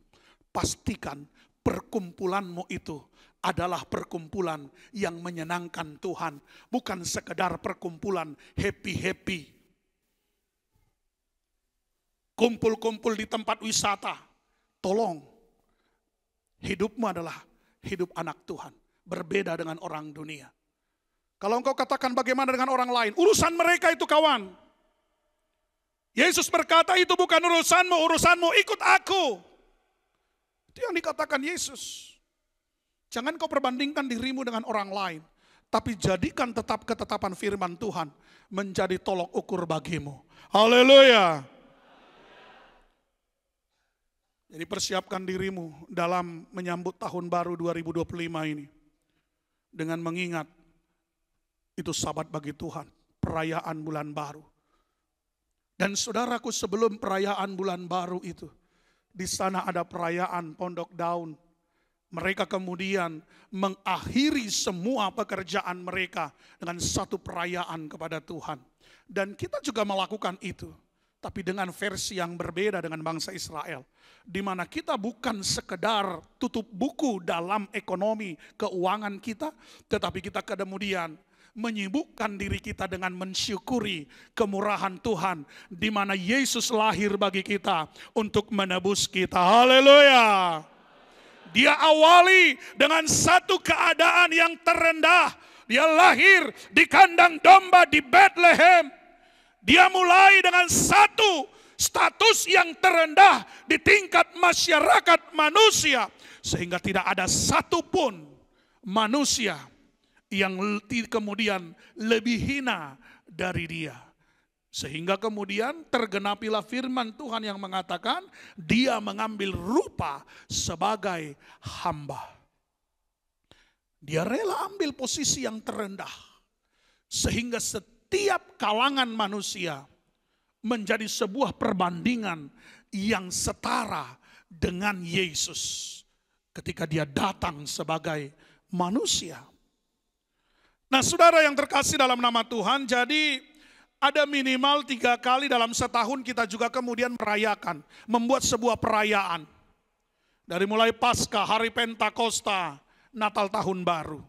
pastikan perkumpulanmu itu adalah perkumpulan yang menyenangkan Tuhan. Bukan sekedar perkumpulan happy-happy. Kumpul-kumpul di tempat wisata. Tolong, hidupmu adalah hidup anak Tuhan. Berbeda dengan orang dunia. Kalau engkau katakan bagaimana dengan orang lain, urusan mereka itu kawan. Yesus berkata itu bukan urusanmu, urusanmu ikut aku. Itu yang dikatakan Yesus. Jangan kau perbandingkan dirimu dengan orang lain. Tapi jadikan tetap ketetapan firman Tuhan menjadi tolok ukur bagimu. Haleluya. Jadi persiapkan dirimu dalam menyambut tahun baru 2025 ini. Dengan mengingat itu Sabat bagi Tuhan. Perayaan bulan baru. Dan saudaraku, sebelum perayaan bulan baru itu, di sana ada perayaan Pondok Daun. Mereka kemudian mengakhiri semua pekerjaan mereka dengan satu perayaan kepada Tuhan. Dan kita juga melakukan itu. Tapi dengan versi yang berbeda dengan bangsa Israel. Di mana kita bukan sekedar tutup buku dalam ekonomi keuangan kita. Tetapi kita kemudian menyibukkan diri kita dengan mensyukuri kemurahan Tuhan. Di mana Yesus lahir bagi kita untuk menebus kita. Haleluya. Dia awali dengan satu keadaan yang terendah. Dia lahir di kandang domba di Bethlehem. Dia mulai dengan satu status yang terendah di tingkat masyarakat manusia. Sehingga tidak ada satupun manusia yang kemudian lebih hina dari dia. Sehingga kemudian tergenapilah firman Tuhan yang mengatakan dia mengambil rupa sebagai hamba. Dia rela ambil posisi yang terendah. Sehingga setiap kalangan manusia menjadi sebuah perbandingan yang setara dengan Yesus. Ketika dia datang sebagai manusia. Nah saudara yang terkasih dalam nama Tuhan, jadi ada minimal 3 kali dalam setahun kita juga kemudian merayakan. Membuat sebuah perayaan. Dari mulai Paskah, Hari Pentakosta, Natal Tahun Baru.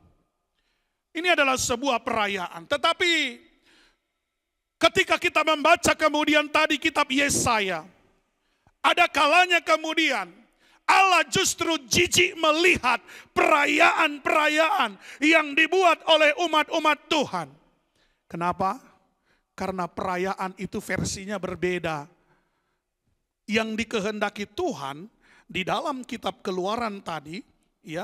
Ini adalah sebuah perayaan. Tetapi ketika kita membaca kemudian tadi kitab Yesaya. Ada kalanya kemudian Allah justru jijik melihat perayaan-perayaan yang dibuat oleh umat-umat Tuhan. Kenapa? Karena perayaan itu versinya berbeda. Yang dikehendaki Tuhan di dalam kitab Keluaran tadi, ya,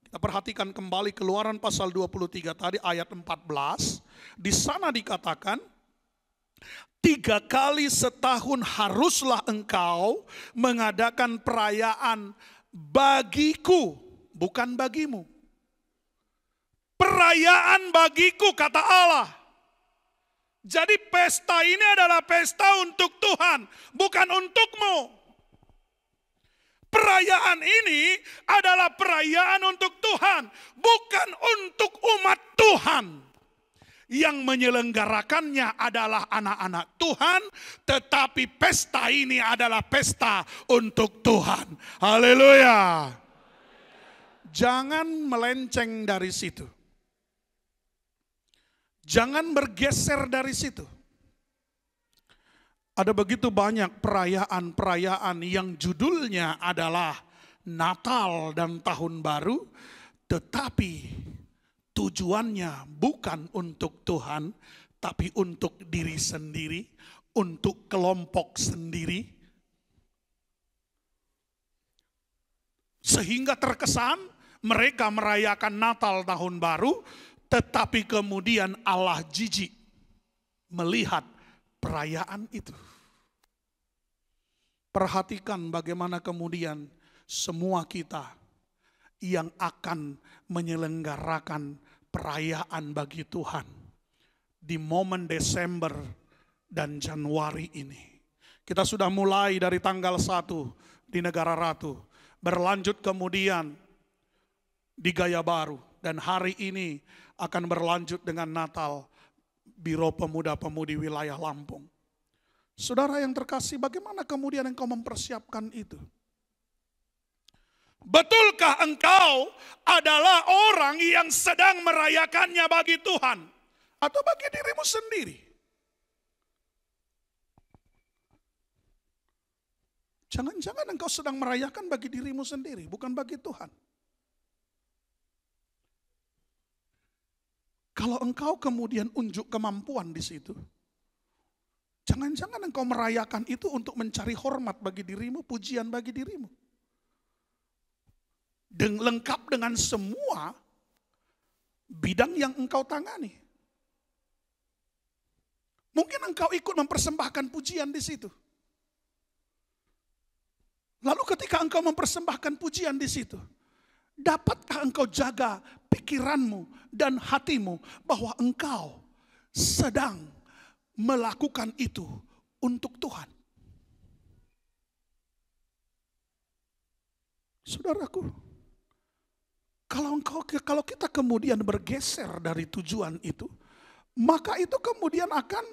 kita perhatikan kembali Keluaran pasal 23 tadi ayat 14. Di sana dikatakan 3 kali setahun haruslah engkau mengadakan perayaan bagiku, bukan bagimu. Perayaan bagiku, kata Allah. Jadi pesta ini adalah pesta untuk Tuhan, bukan untukmu. Perayaan ini adalah perayaan untuk Tuhan, bukan untuk umat Tuhan. Yang menyelenggarakannya adalah anak-anak Tuhan, tetapi pesta ini adalah pesta untuk Tuhan. Haleluya. Jangan melenceng dari situ. Jangan bergeser dari situ. Ada begitu banyak perayaan-perayaan yang judulnya adalah Natal dan Tahun Baru, tetapi tujuannya bukan untuk Tuhan, tapi untuk diri sendiri, untuk kelompok sendiri. Sehingga terkesan mereka merayakan Natal Tahun Baru, tetapi kemudian Allah jijik melihat perayaan itu. Perhatikan bagaimana kemudian semua kita yang akan menyelenggarakan perayaan bagi Tuhan di momen Desember dan Januari ini. Kita sudah mulai dari tanggal 1 di Negara Ratu, berlanjut kemudian di Gaya Baru, dan hari ini akan berlanjut dengan Natal Biro Pemuda-Pemudi Wilayah Lampung. Saudara yang terkasih, bagaimana kemudian engkau mempersiapkan itu? Betulkah engkau adalah orang yang sedang merayakannya bagi Tuhan atau bagi dirimu sendiri? Jangan-jangan engkau sedang merayakan bagi dirimu sendiri, bukan bagi Tuhan. Kalau engkau kemudian unjuk kemampuan di situ, jangan-jangan engkau merayakan itu untuk mencari hormat bagi dirimu, pujian bagi dirimu. Lengkap dengan semua bidang yang engkau tangani. Mungkin engkau ikut mempersembahkan pujian di situ. Lalu ketika engkau mempersembahkan pujian di situ, dapatkah engkau jaga pikiranmu dan hatimu bahwa engkau sedang melakukan itu untuk Tuhan? Saudaraku, kalau kita kemudian bergeser dari tujuan itu, maka itu kemudian akan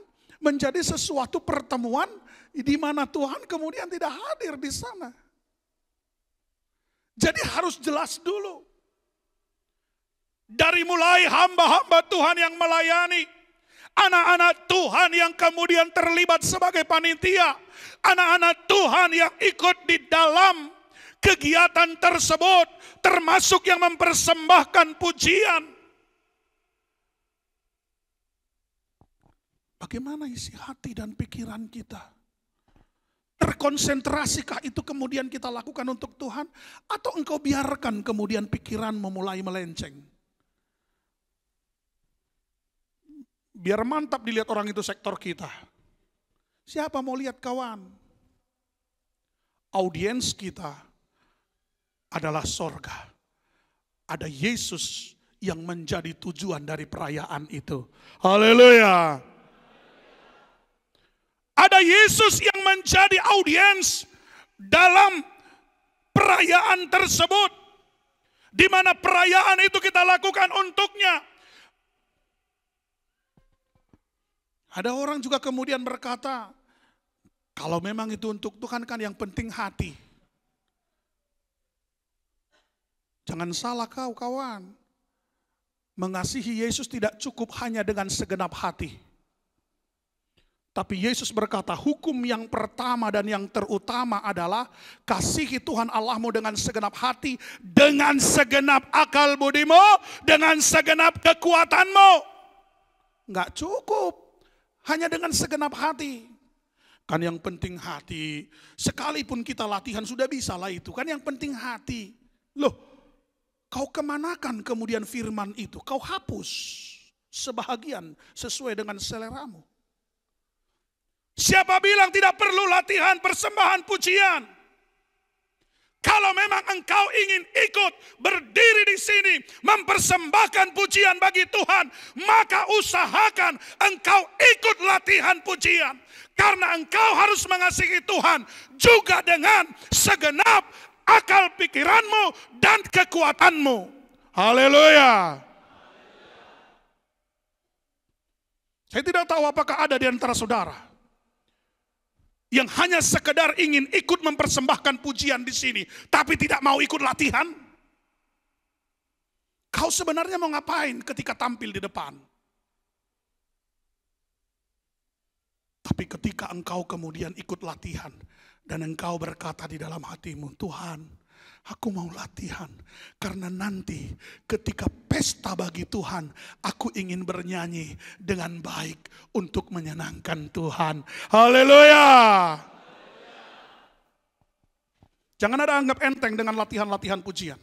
menjadi sesuatu pertemuan di mana Tuhan kemudian tidak hadir di sana. Jadi harus jelas dulu. Dari mulai hamba-hamba Tuhan yang melayani, anak-anak Tuhan yang kemudian terlibat sebagai panitia, anak-anak Tuhan yang ikut di dalam kegiatan tersebut, termasuk yang mempersembahkan pujian. Bagaimana isi hati dan pikiran kita? Terkonsentrasikah itu kemudian kita lakukan untuk Tuhan? Atau engkau biarkan kemudian pikiranmu mulai melenceng? Biar mantap dilihat orang itu sektor kita. Siapa mau lihat kawan? Audiens kita adalah sorga. Ada Yesus yang menjadi tujuan dari perayaan itu. Haleluya. Ada Yesus yang menjadi audiens dalam perayaan tersebut. Di mana perayaan itu kita lakukan untuknya. Ada orang juga kemudian berkata, kalau memang itu untuk Tuhan kan yang penting hati. Jangan salah kau kawan. Mengasihi Yesus tidak cukup hanya dengan segenap hati. Tapi Yesus berkata, hukum yang pertama dan yang terutama adalah kasihi Tuhan Allahmu dengan segenap hati, dengan segenap akal budimu, dengan segenap kekuatanmu. Enggak cukup hanya dengan segenap hati. Kan yang penting hati. Sekalipun kita latihan sudah bisa lah itu. Kan yang penting hati. Loh, kau kemanakan kemudian firman itu? Kau hapus sebahagian sesuai dengan seleramu. Siapa bilang tidak perlu latihan persembahan pujian? Kalau memang engkau ingin ikut berdiri di sini mempersembahkan pujian bagi Tuhan, maka usahakan engkau ikut latihan pujian. Karena engkau harus mengasihi Tuhan juga dengan segenap akal pikiranmu dan kekuatanmu. Haleluya. Saya tidak tahu apakah ada di antara saudara yang hanya sekedar ingin ikut mempersembahkan pujian di sini, tapi tidak mau ikut latihan. Kau sebenarnya mau ngapain ketika tampil di depan? Tapi ketika engkau kemudian ikut latihan, dan engkau berkata di dalam hatimu, Tuhan, aku mau latihan, karena nanti ketika pesta bagi Tuhan, aku ingin bernyanyi dengan baik untuk menyenangkan Tuhan. Haleluya. Jangan ada anggap enteng dengan latihan-latihan pujian.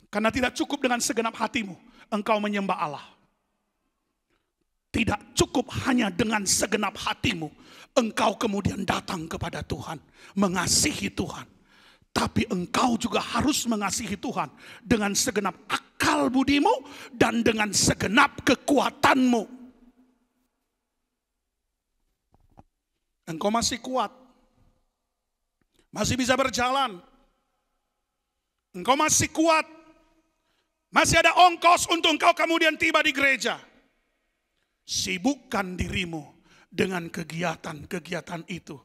Karena tidak cukup dengan segenap hatimu engkau menyembah Allah. Tidak cukup hanya dengan segenap hatimu engkau kemudian datang kepada Tuhan, mengasihi Tuhan. Tapi engkau juga harus mengasihi Tuhan dengan segenap akal budimu dan dengan segenap kekuatanmu. Engkau masih kuat, masih bisa berjalan. Engkau masih kuat, masih ada ongkos untuk engkau kemudian tiba di gereja. Sibukkan dirimu dengan kegiatan-kegiatan itu.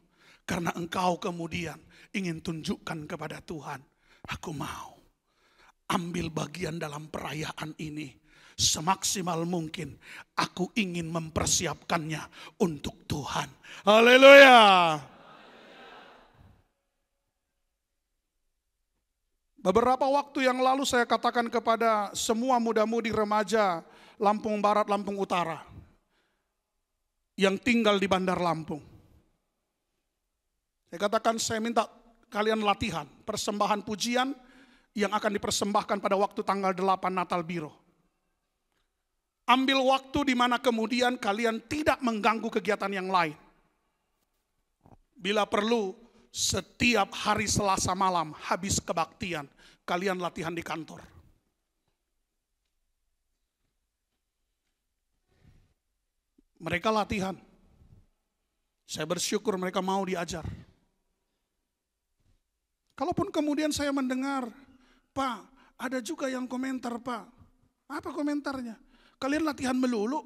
Karena engkau kemudian ingin tunjukkan kepada Tuhan, aku mau ambil bagian dalam perayaan ini. Semaksimal mungkin aku ingin mempersiapkannya untuk Tuhan. Haleluya. Beberapa waktu yang lalu saya katakan kepada semua muda-mudi remaja Lampung Barat, Lampung Utara yang tinggal di Bandar Lampung. Saya katakan saya minta kalian latihan persembahan pujian yang akan dipersembahkan pada waktu tanggal 8 Natal Biro. Ambil waktu di mana kemudian kalian tidak mengganggu kegiatan yang lain. Bila perlu setiap hari Selasa malam habis kebaktian kalian latihan di kantor. Mereka latihan. Saya bersyukur mereka mau diajar. Kalaupun kemudian saya mendengar, Pak, ada juga yang komentar, Pak. Apa komentarnya? Kalian latihan melulu.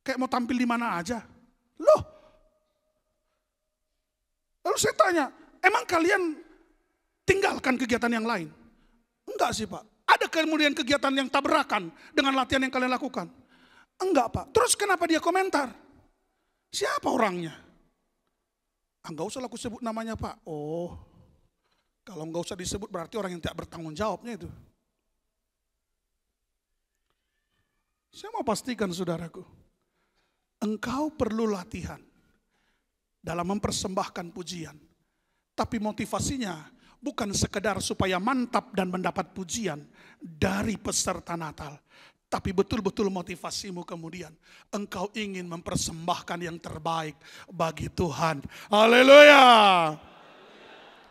Kayak mau tampil di mana aja. Loh. Lalu saya tanya, emang kalian tinggalkan kegiatan yang lain? Enggak sih, Pak. Ada kemudian kegiatan yang tabrakan dengan latihan yang kalian lakukan? Enggak, Pak. Terus kenapa dia komentar? Siapa orangnya? Enggak usah aku sebut namanya, Pak. Oh, kalau enggak usah disebut berarti orang yang tidak bertanggung jawabnya itu. Saya mau pastikan saudaraku, engkau perlu latihan dalam mempersembahkan pujian. Tapi motivasinya bukan sekedar supaya mantap dan mendapat pujian dari peserta Natal. Tapi betul-betul motivasimu kemudian engkau ingin mempersembahkan yang terbaik bagi Tuhan. Haleluya.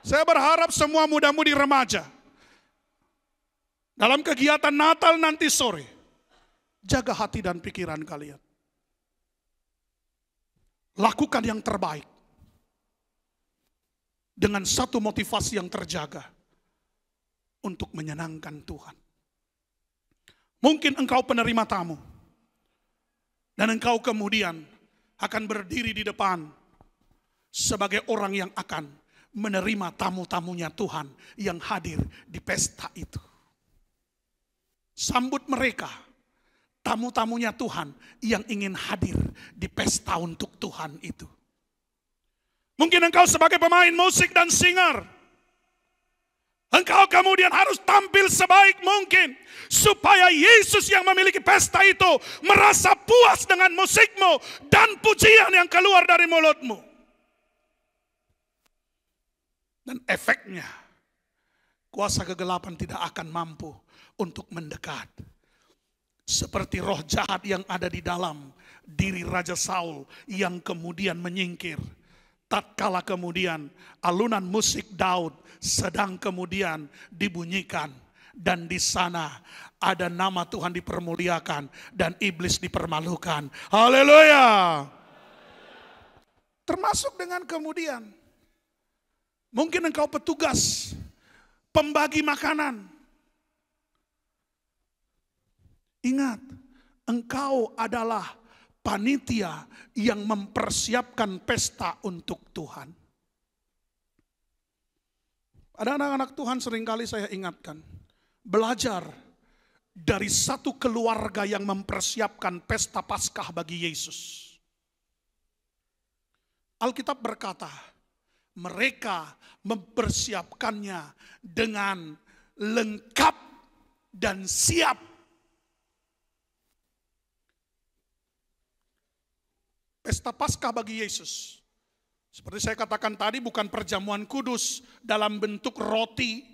Saya berharap semua muda-mudi remaja dalam kegiatan Natal nanti sore, jaga hati dan pikiran kalian. Lakukan yang terbaik dengan satu motivasi yang terjaga untuk menyenangkan Tuhan. Mungkin engkau penerima tamu dan engkau kemudian akan berdiri di depan sebagai orang yang akan menerima tamu-tamunya Tuhan yang hadir di pesta itu. Sambut mereka, tamu-tamunya Tuhan yang ingin hadir di pesta untuk Tuhan itu. Mungkin engkau sebagai pemain musik dan singer, engkau kemudian harus tampil sebaik mungkin supaya Yesus yang memiliki pesta itu merasa puas dengan musikmu dan pujian yang keluar dari mulutmu. Dan efeknya, kuasa kegelapan tidak akan mampu untuk mendekat. Seperti roh jahat yang ada di dalam diri Raja Saul yang kemudian menyingkir. Tatkala kemudian alunan musik Daud sedang kemudian dibunyikan, dan di sana ada nama Tuhan dipermuliakan dan iblis dipermalukan. Haleluya. Termasuk dengan kemudian mungkin engkau petugas pembagi makanan. Ingat, engkau adalah panitia yang mempersiapkan pesta untuk Tuhan. Ada anak-anak Tuhan seringkali saya ingatkan, belajar dari satu keluarga yang mempersiapkan pesta Paskah bagi Yesus. Alkitab berkata, mereka mempersiapkannya dengan lengkap dan siap. Pesta Paskah bagi Yesus, seperti saya katakan tadi, bukan perjamuan kudus dalam bentuk roti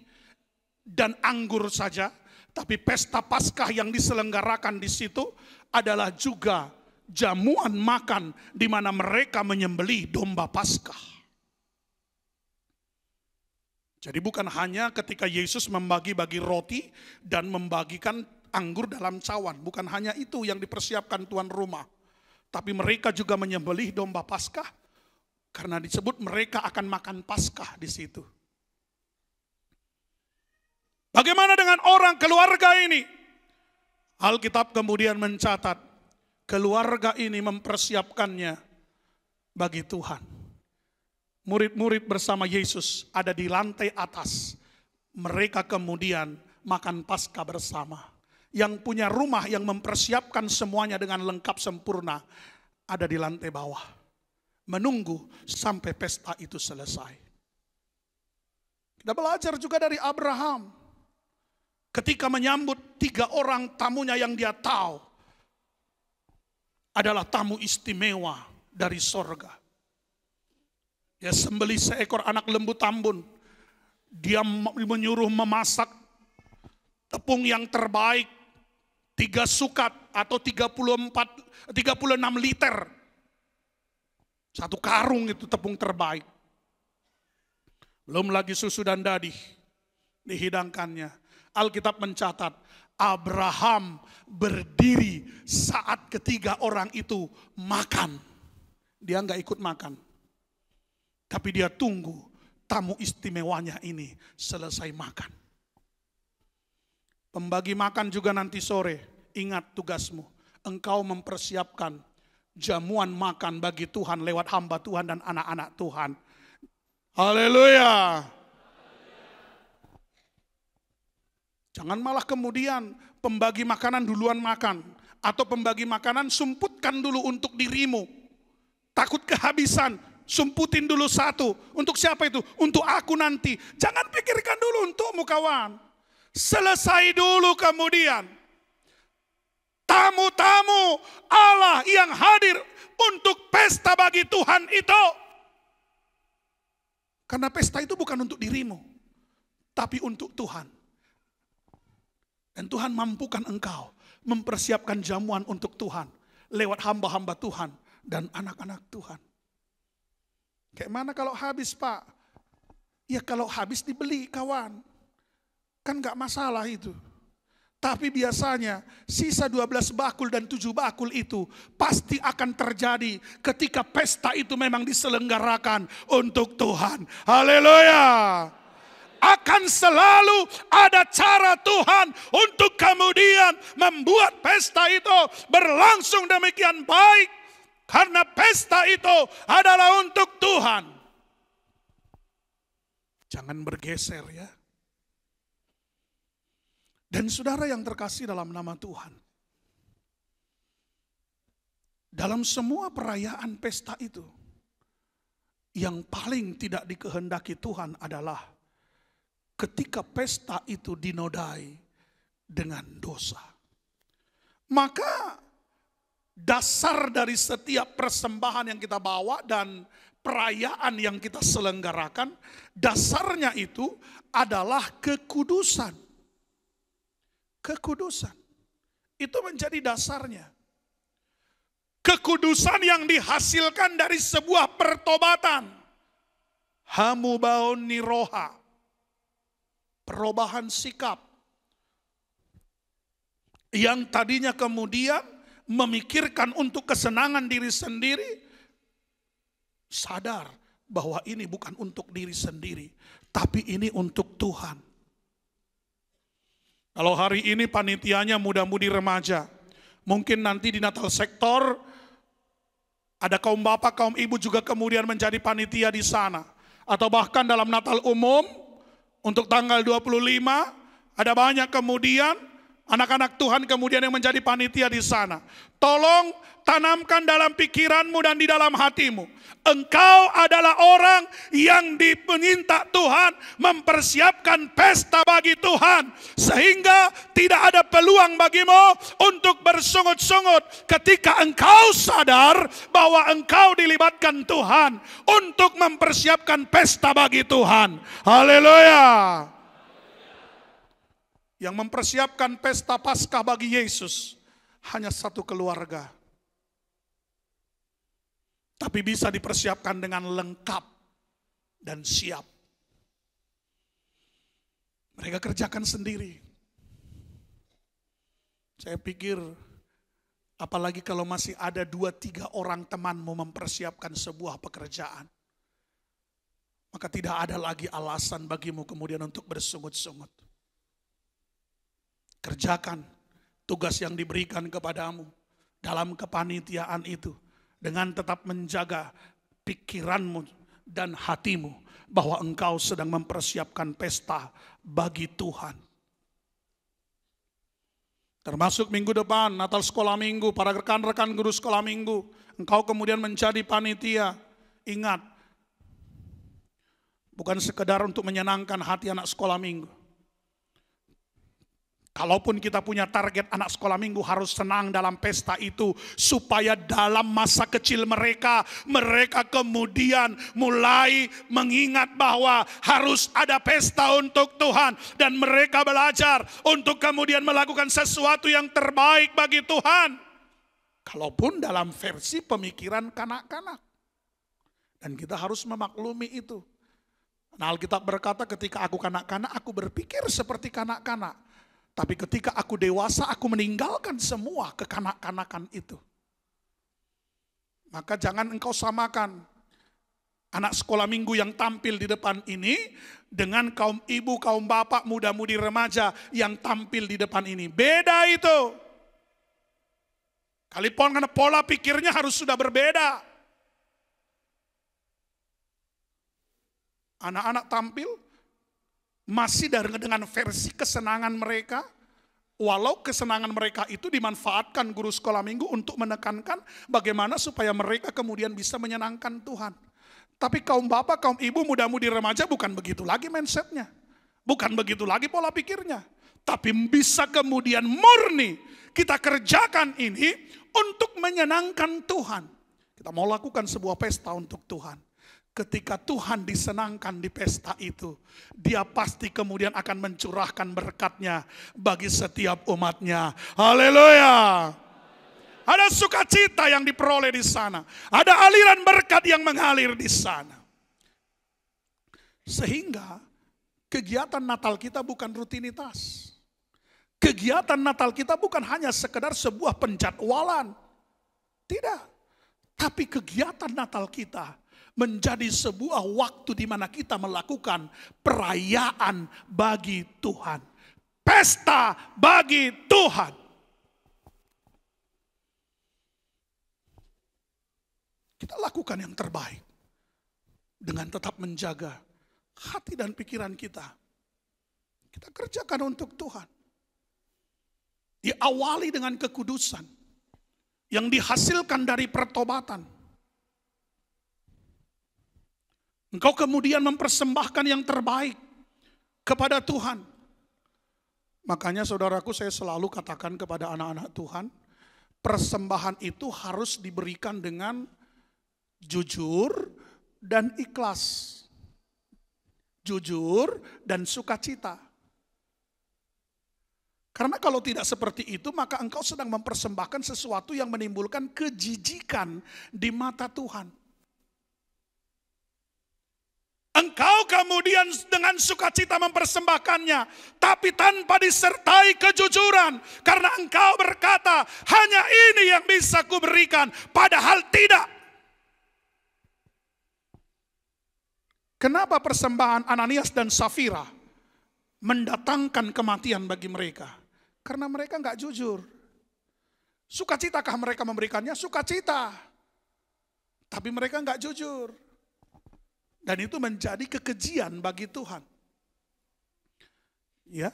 dan anggur saja, tapi pesta Paskah yang diselenggarakan di situ adalah juga jamuan makan di mana mereka menyembelih domba Paskah. Jadi bukan hanya ketika Yesus membagi-bagi roti dan membagikan anggur dalam cawan, bukan hanya itu yang dipersiapkan tuan rumah. Tapi mereka juga menyembelih domba Paskah karena disebut mereka akan makan Paskah di situ. Bagaimana dengan orang keluarga ini? Alkitab kemudian mencatat keluarga ini mempersiapkannya bagi Tuhan. Murid-murid bersama Yesus ada di lantai atas. Mereka kemudian makan Paskah bersama. Yang punya rumah yang mempersiapkan semuanya dengan lengkap sempurna ada di lantai bawah. Menunggu sampai pesta itu selesai. Kita belajar juga dari Abraham. Ketika menyambut 3 orang tamunya yang dia tahu adalah tamu istimewa dari sorga. Dia sembelih seekor anak lembu tambun. Dia menyuruh memasak tepung yang terbaik, 3 sukat atau 36 liter. 1 karung itu tepung terbaik. Belum lagi susu dan dadih dihidangkannya. Alkitab mencatat Abraham berdiri saat ketiga orang itu makan. Dia enggak ikut makan. Tapi dia tunggu tamu istimewanya ini selesai makan. Pembagi makan juga nanti sore, ingat tugasmu. Engkau mempersiapkan jamuan makan bagi Tuhan lewat hamba Tuhan dan anak-anak Tuhan. Haleluya. Jangan malah kemudian pembagi makanan duluan makan. Atau pembagi makanan sumputkan dulu untuk dirimu. Takut kehabisan, sumputin dulu 1. Untuk siapa itu? Untuk aku nanti. Jangan pikirkan dulu untukmu kawan. Selesai dulu kemudian. Tamu-tamu Allah yang hadir untuk pesta bagi Tuhan itu. Karena pesta itu bukan untuk dirimu. Tapi untuk Tuhan. Dan Tuhan mampukan engkau mempersiapkan jamuan untuk Tuhan. Lewat hamba-hamba Tuhan dan anak-anak Tuhan. Kayak mana kalau habis Pak? Ya kalau habis dibeli kawan. Kan gak masalah itu. Tapi biasanya sisa 12 bakul dan 7 bakul itu pasti akan terjadi ketika pesta itu memang diselenggarakan untuk Tuhan. Haleluya. Akan selalu ada cara Tuhan untuk kemudian membuat pesta itu berlangsung demikian baik. Karena pesta itu adalah untuk Tuhan. Jangan bergeser ya. Dan saudara yang terkasih dalam nama Tuhan. Dalam semua perayaan pesta itu, yang paling tidak dikehendaki Tuhan adalah ketika pesta itu dinodai dengan dosa. Maka dasar dari setiap persembahan yang kita bawa dan perayaan yang kita selenggarakan, dasarnya itu adalah kekudusan. Kekudusan. Itu menjadi dasarnya. Kekudusan yang dihasilkan dari sebuah pertobatan. Hamubaun niroha. Perubahan sikap. Yang tadinya kemudian memikirkan untuk kesenangan diri sendiri, sadar bahwa ini bukan untuk diri sendiri, tapi ini untuk Tuhan. Kalau hari ini panitianya muda-mudi remaja, mungkin nanti di Natal sektor ada kaum bapak, kaum ibu juga kemudian menjadi panitia di sana. Atau bahkan dalam Natal umum untuk tanggal 25 ada banyak kemudian anak-anak Tuhan kemudian yang menjadi panitia di sana. Tolong tanamkan dalam pikiranmu dan di dalam hatimu. Engkau adalah orang yang diminta Tuhan mempersiapkan pesta bagi Tuhan. Sehingga tidak ada peluang bagimu untuk bersungut-sungut ketika engkau sadar bahwa engkau dilibatkan Tuhan untuk mempersiapkan pesta bagi Tuhan. Haleluya. Yang mempersiapkan pesta Paskah bagi Yesus hanya satu keluarga. Tapi bisa dipersiapkan dengan lengkap dan siap. Mereka kerjakan sendiri. Saya pikir apalagi kalau masih ada 2-3 orang temanmu mempersiapkan sebuah pekerjaan. Maka tidak ada lagi alasan bagimu kemudian untuk bersungut-sungut. Kerjakan tugas yang diberikan kepadamu dalam kepanitiaan itu dengan tetap menjaga pikiranmu dan hatimu bahwa engkau sedang mempersiapkan pesta bagi Tuhan. Termasuk minggu depan, Natal sekolah minggu, para rekan-rekan guru sekolah minggu, engkau kemudian menjadi panitia. Ingat, bukan sekedar untuk menyenangkan hati anak sekolah minggu. Kalaupun kita punya target anak sekolah minggu harus senang dalam pesta itu. Supaya dalam masa kecil mereka kemudian mulai mengingat bahwa harus ada pesta untuk Tuhan. Dan mereka belajar untuk kemudian melakukan sesuatu yang terbaik bagi Tuhan. Kalaupun dalam versi pemikiran kanak-kanak. Dan kita harus memaklumi itu. Nah, Alkitab berkata ketika aku kanak-kanak aku berpikir seperti kanak-kanak. Tapi ketika aku dewasa, aku meninggalkan semua kekanak-kanakan itu. Maka jangan engkau samakan anak sekolah minggu yang tampil di depan ini dengan kaum ibu, kaum bapak, muda-mudi remaja yang tampil di depan ini. Beda itu. Kalipun karena pola pikirnya harus sudah berbeda. Anak-anak tampil masih dengan versi kesenangan mereka, walau kesenangan mereka itu dimanfaatkan guru sekolah minggu untuk menekankan bagaimana supaya mereka kemudian bisa menyenangkan Tuhan. Tapi kaum bapak, kaum ibu, muda-mudi remaja bukan begitu lagi mindsetnya. Bukan begitu lagi pola pikirnya. Tapi bisa kemudian murni kita kerjakan ini untuk menyenangkan Tuhan. Kita mau lakukan sebuah pesta untuk Tuhan. Ketika Tuhan disenangkan di pesta itu, Dia pasti kemudian akan mencurahkan berkat-Nya bagi setiap umat-Nya. Haleluya. Ada sukacita yang diperoleh di sana. Ada aliran berkat yang mengalir di sana. Sehingga kegiatan Natal kita bukan rutinitas. Kegiatan Natal kita bukan hanya sekedar sebuah penjadwalan. Tidak. Tapi kegiatan Natal kita menjadi sebuah waktu di mana kita melakukan perayaan bagi Tuhan. Pesta bagi Tuhan. Kita lakukan yang terbaik. Dengan tetap menjaga hati dan pikiran kita. Kita kerjakan untuk Tuhan. Diawali dengan kekudusan. Yang dihasilkan dari pertobatan. Engkau kemudian mempersembahkan yang terbaik kepada Tuhan. Makanya saudaraku, saya selalu katakan kepada anak-anak Tuhan, persembahan itu harus diberikan dengan jujur dan ikhlas. Jujur dan sukacita. Karena kalau tidak seperti itu, maka engkau sedang mempersembahkan sesuatu yang menimbulkan kejijikan di mata Tuhan. Engkau kemudian dengan sukacita mempersembahkannya, tapi tanpa disertai kejujuran. Karena engkau berkata, hanya ini yang bisa kuberikan, padahal tidak. Kenapa persembahan Ananias dan Safira mendatangkan kematian bagi mereka? Karena mereka nggak jujur. Sukacitakah mereka memberikannya? Sukacita. Tapi mereka nggak jujur. Dan itu menjadi kekejian bagi Tuhan. Ya,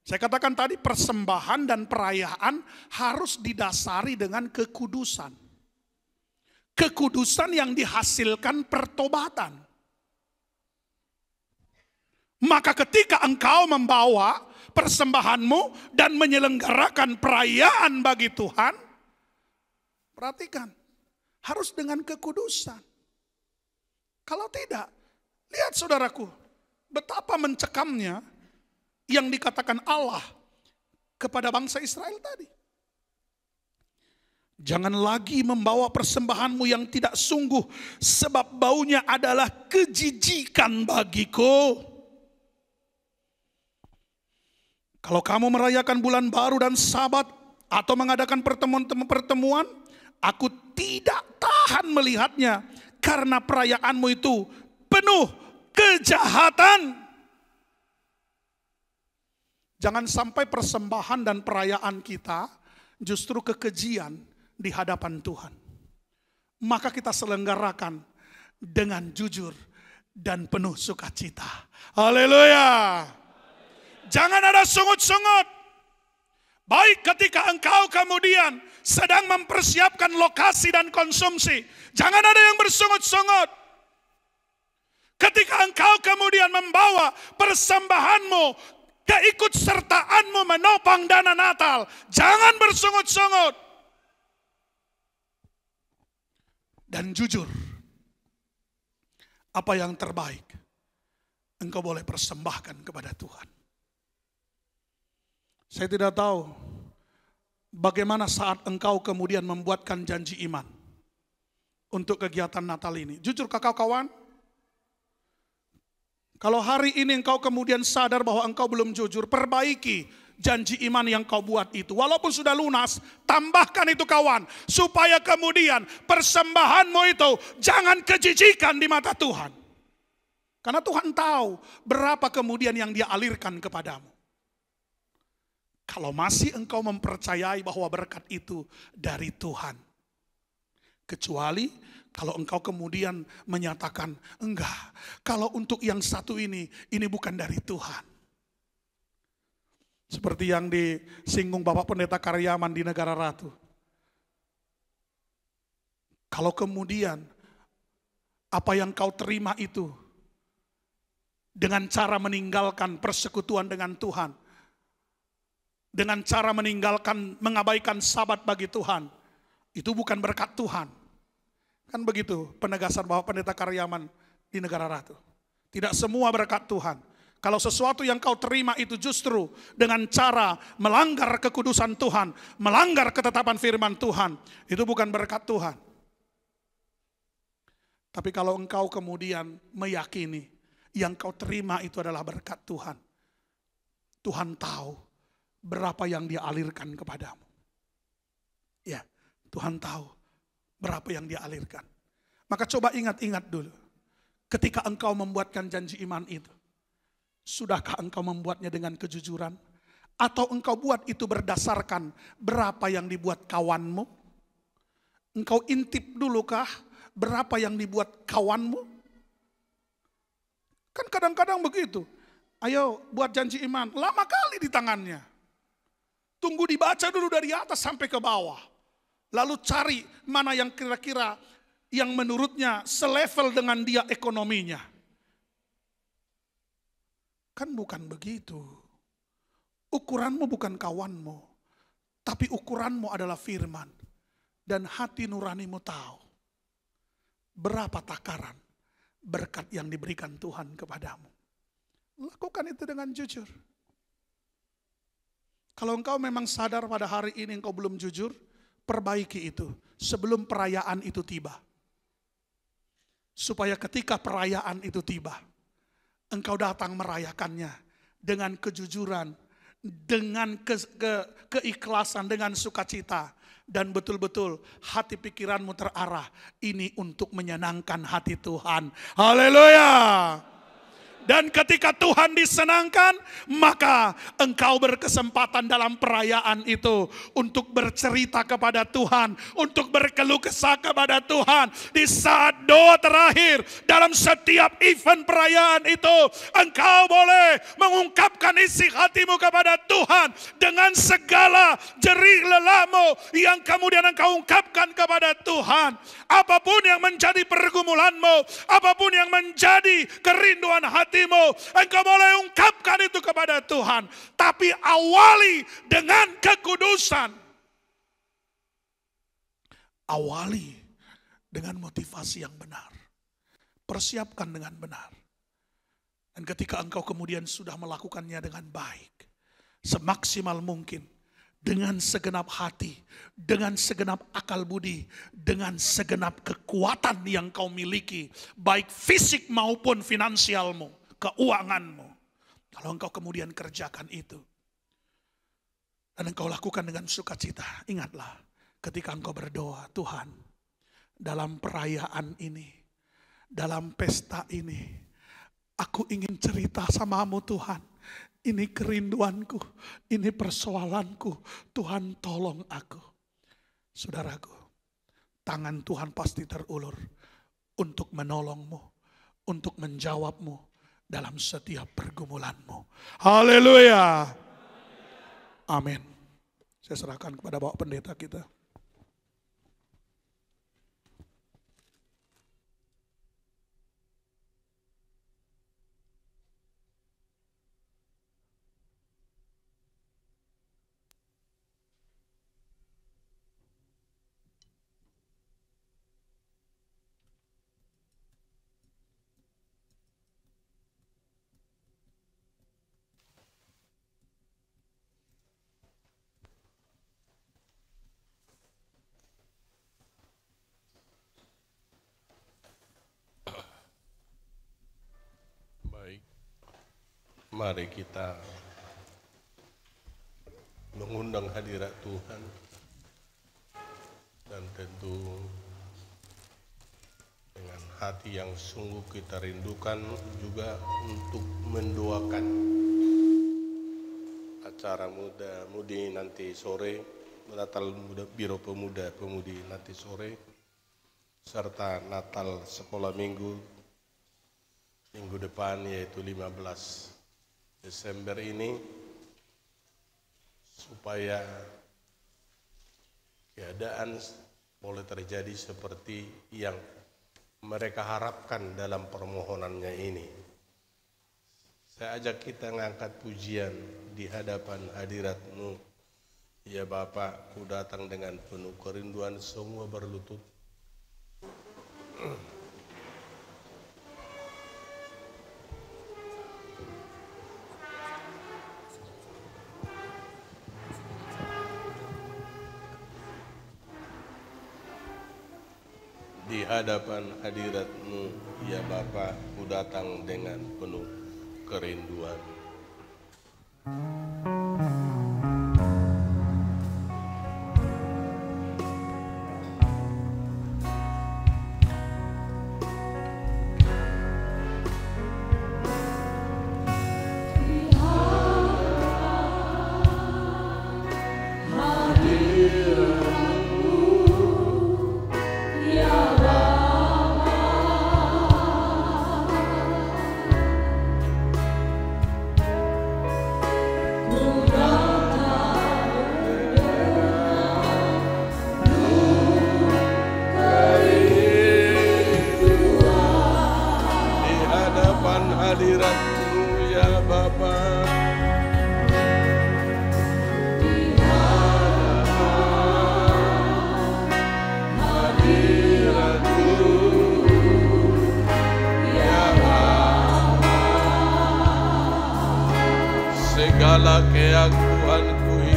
saya katakan tadi persembahan dan perayaan harus didasari dengan kekudusan. Kekudusan yang dihasilkan pertobatan. Maka ketika engkau membawa persembahanmu dan menyelenggarakan perayaan bagi Tuhan, perhatikan, harus dengan kekudusan. Kalau tidak, lihat saudaraku, betapa mencekamnya yang dikatakan Allah kepada bangsa Israel tadi. Jangan lagi membawa persembahanmu yang tidak sungguh, sebab baunya adalah kejijikan bagiku. Kalau kamu merayakan bulan baru dan Sabat atau mengadakan pertemuan, aku tidak tahan melihatnya. Karena perayaanmu itu penuh kejahatan. Jangan sampai persembahan dan perayaan kita justru kekejian di hadapan Tuhan. Maka kita selenggarakan dengan jujur dan penuh sukacita. Haleluya. Jangan ada sungut-sungut. Baik ketika engkau kemudian sedang mempersiapkan lokasi dan konsumsi. Jangan ada yang bersungut-sungut. Ketika engkau kemudian membawa persembahanmu, keikutsertaanmu menopang dana Natal. Jangan bersungut-sungut. Dan jujur. Apa yang terbaik engkau boleh persembahkan kepada Tuhan. Saya tidak tahu bagaimana saat engkau kemudian membuatkan janji iman untuk kegiatan Natal ini. Jujur kakak kawan, kalau hari ini engkau kemudian sadar bahwa engkau belum jujur, perbaiki janji iman yang kau buat itu. Walaupun sudah lunas, tambahkan itu kawan. Supaya kemudian persembahanmu itu jangan kejijikan di mata Tuhan. Karena Tuhan tahu berapa kemudian yang Dia alirkan kepadamu. Kalau masih engkau mempercayai bahwa berkat itu dari Tuhan. Kecuali kalau engkau kemudian menyatakan, enggak, kalau untuk yang satu ini bukan dari Tuhan. Seperti yang disinggung Bapak Pendeta Karyaman di Negara Ratu. Kalau kemudian apa yang kau terima itu dengan cara meninggalkan persekutuan dengan Tuhan, dengan cara mengabaikan Sabat bagi Tuhan, itu bukan berkat Tuhan. Kan begitu penegasan Bapak Pendeta Karyaman di Negara Ratu. Tidak semua berkat Tuhan. Kalau sesuatu yang kau terima itu justru dengan cara melanggar kekudusan Tuhan, melanggar ketetapan firman Tuhan, itu bukan berkat Tuhan. Tapi kalau engkau kemudian meyakini yang kau terima itu adalah berkat Tuhan, Tuhan tahu berapa yang Dia alirkan kepadamu. Ya, Tuhan tahu berapa yang Dia alirkan. Maka coba ingat-ingat dulu. Ketika engkau membuatkan janji iman itu, sudahkah engkau membuatnya dengan kejujuran? Atau engkau buat itu berdasarkan berapa yang dibuat kawanmu? Engkau intip dulukah berapa yang dibuat kawanmu? Kan kadang-kadang begitu. Ayo buat janji iman, lama kali di tangannya. Tunggu dibaca dulu dari atas sampai ke bawah. Lalu cari mana yang kira-kira yang menurutnya selevel dengan dia ekonominya. Kan bukan begitu. Ukuranmu bukan kawanmu. Tapi ukuranmu adalah firman. Dan hati nuranimu tahu berapa takaran berkat yang diberikan Tuhan kepadamu. Lakukan itu dengan jujur. Kalau engkau memang sadar pada hari ini engkau belum jujur, perbaiki itu sebelum perayaan itu tiba. Supaya ketika perayaan itu tiba, engkau datang merayakannya dengan kejujuran, dengan keikhlasan, dengan sukacita. Dan betul-betul hati pikiranmu terarah, ini untuk menyenangkan hati Tuhan. Haleluya. Dan ketika Tuhan disenangkan, maka engkau berkesempatan dalam perayaan itu untuk bercerita kepada Tuhan, untuk berkeluh kesah kepada Tuhan. Di saat doa terakhir dalam setiap event perayaan itu, engkau boleh mengungkapkan isi hatimu kepada Tuhan dengan segala jerih lelahmu yang kemudian engkau ungkapkan kepada Tuhan. Apapun yang menjadi pergumulanmu, apapun yang menjadi kerinduan hatimu, engkau boleh ungkapkan itu kepada Tuhan. Tapi awali dengan kekudusan. Awali dengan motivasi yang benar. Persiapkan dengan benar. Dan ketika engkau kemudian sudah melakukannya dengan baik, semaksimal mungkin, dengan segenap hati, dengan segenap akal budi, dengan segenap kekuatan yang kau miliki, baik fisik maupun finansialmu, keuanganmu. Kalau engkau kemudian kerjakan itu, dan engkau lakukan dengan sukacita, ingatlah ketika engkau berdoa, Tuhan, dalam perayaan ini, dalam pesta ini, aku ingin cerita samamu Tuhan. Ini kerinduanku, ini persoalanku, Tuhan tolong aku. Saudaraku, tangan Tuhan pasti terulur untuk menolongmu, untuk menjawabmu dalam setiap pergumulanmu. Haleluya. Amin. Saya serahkan kepada Bapak Pendeta kita. Mari kita mengundang hadirat Tuhan, dan tentu dengan hati yang sungguh kita rindukan juga untuk mendoakan acara muda-mudi nanti sore, Natal Muda Biro Pemuda-Pemudi nanti sore, serta Natal Sekolah Minggu depan yaitu 15 Desember ini, supaya keadaan boleh terjadi seperti yang mereka harapkan dalam permohonannya ini. Saya ajak kita mengangkat pujian di hadapan hadirat-Mu. Ya Bapa, ku datang dengan penuh kerinduan, semua berlutut. Di hadapan hadirat-Mu, ya Bapa, ku datang dengan penuh kerinduan. Segala keagunganku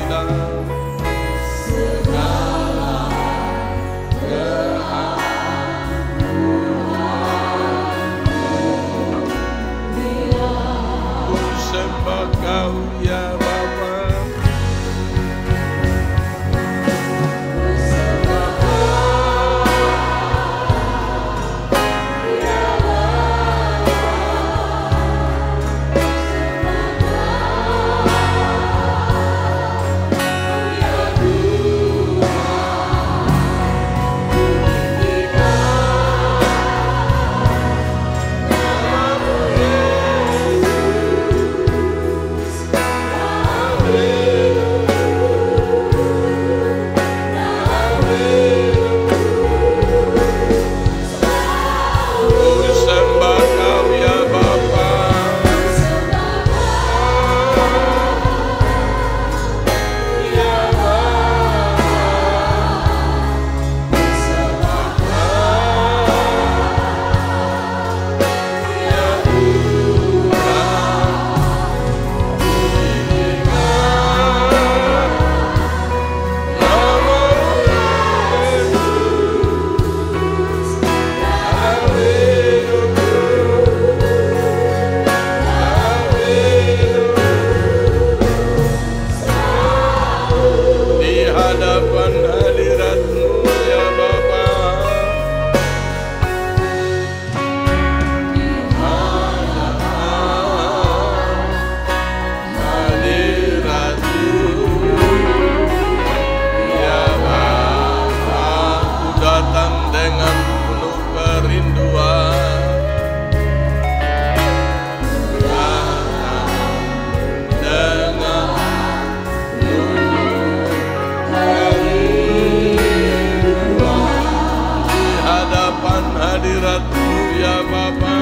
kemuliaan hadirat-Mu ya Bapa.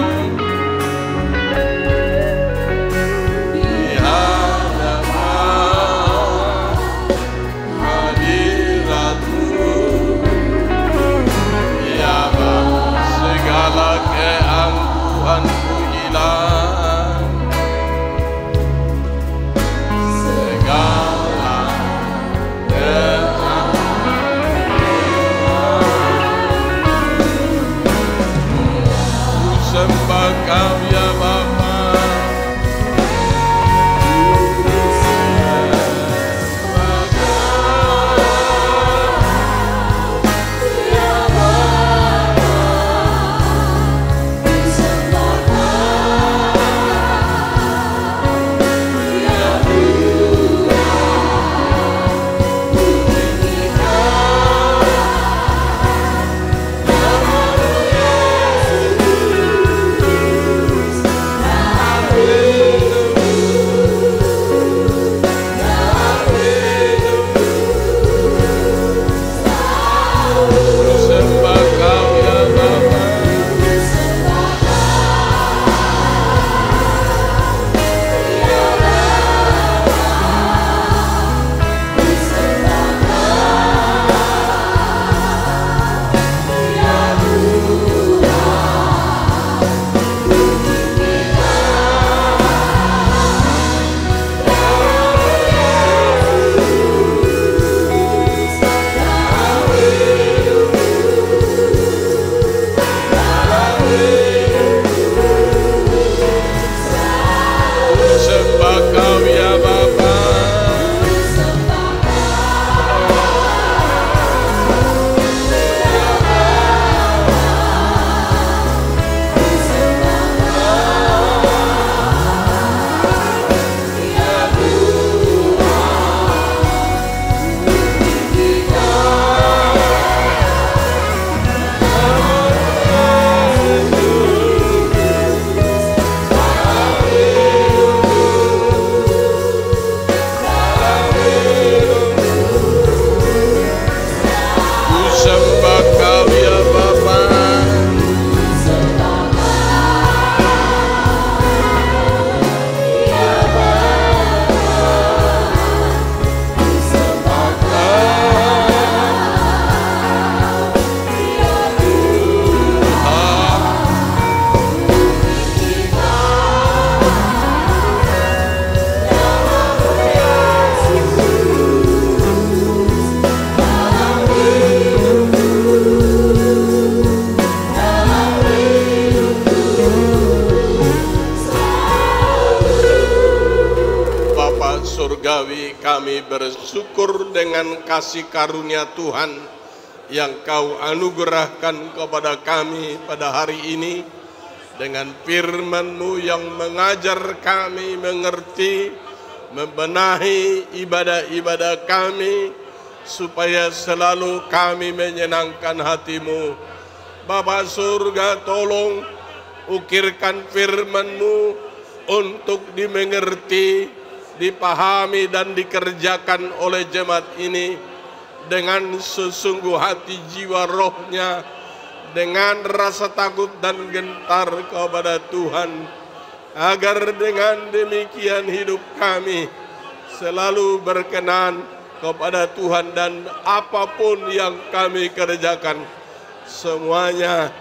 Di hadapan hadirat-Mu ya Bapa, segala keangkuhanku hilang, segala sembah Kau ya Bapa. Surgawi, kami bersyukur dengan kasih karunia Tuhan yang Kau anugerahkan kepada kami pada hari ini, dengan firman-Mu yang mengajar kami mengerti, membenahi ibadah-ibadah kami, supaya selalu kami menyenangkan hati-Mu. Bapa surga, tolong ukirkan firman-Mu untuk dimengerti, dipahami dan dikerjakan oleh jemaat ini dengan sesungguh hati jiwa rohnya, dengan rasa takut dan gentar kepada Tuhan, agar dengan demikian hidup kami selalu berkenan kepada Tuhan, dan apapun yang kami kerjakan semuanya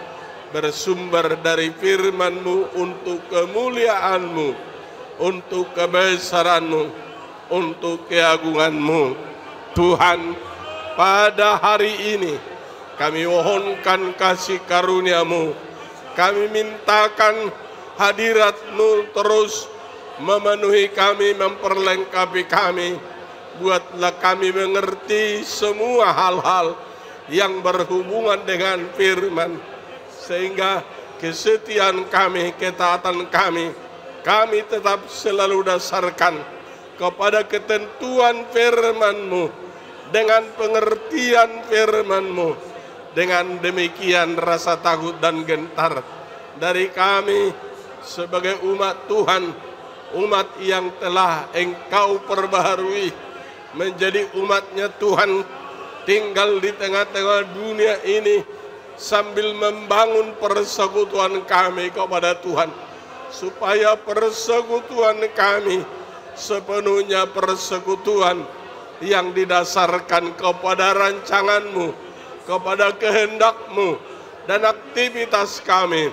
bersumber dari firman-Mu untuk kemuliaan-Mu, untuk kebesaran-Mu, untuk keagungan-Mu. Tuhan, pada hari ini kami mohonkan kasih karunia-Mu, kami mintakan hadirat-Mu terus memenuhi kami, memperlengkapi kami. Buatlah kami mengerti semua hal-hal yang berhubungan dengan firman, sehingga kesetiaan kami, ketaatan kami tetap selalu dasarkan kepada ketentuan firman-Mu, dengan pengertian firman-Mu. Dengan demikian rasa takut dan gentar dari kami sebagai umat Tuhan, umat yang telah Engkau perbaharui menjadi umat-Nya Tuhan, tinggal di tengah-tengah dunia ini sambil membangun persekutuan kami kepada Tuhan, supaya persekutuan kami sepenuhnya persekutuan yang didasarkan kepada rancangan-Mu, kepada kehendak-Mu, dan aktivitas kami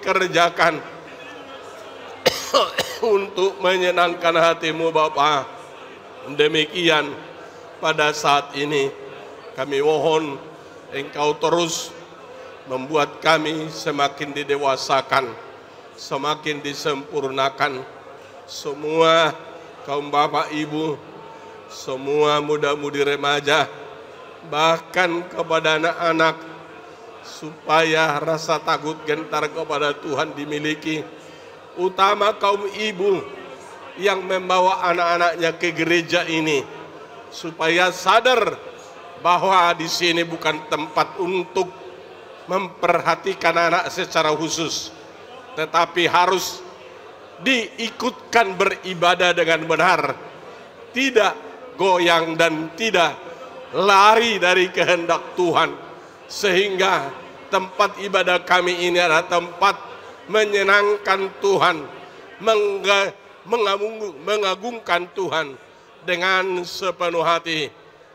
kerjakan untuk menyenangkan hati-Mu Bapa. Demikian pada saat ini kami mohon Engkau terus membuat kami semakin didewasakan, semakin disempurnakan. Semua kaum bapak ibu, semua muda-mudi remaja, bahkan kepada anak-anak, supaya rasa takut gentar kepada Tuhan dimiliki, utama kaum ibu yang membawa anak-anaknya ke gereja ini, supaya sadar bahwa di sini bukan tempat untuk memperhatikan anak secara khusus, tetapi harus diikutkan beribadah dengan benar, tidak goyang dan tidak lari dari kehendak Tuhan, sehingga tempat ibadah kami ini adalah tempat menyenangkan Tuhan, mengagungkan Tuhan dengan sepenuh hati,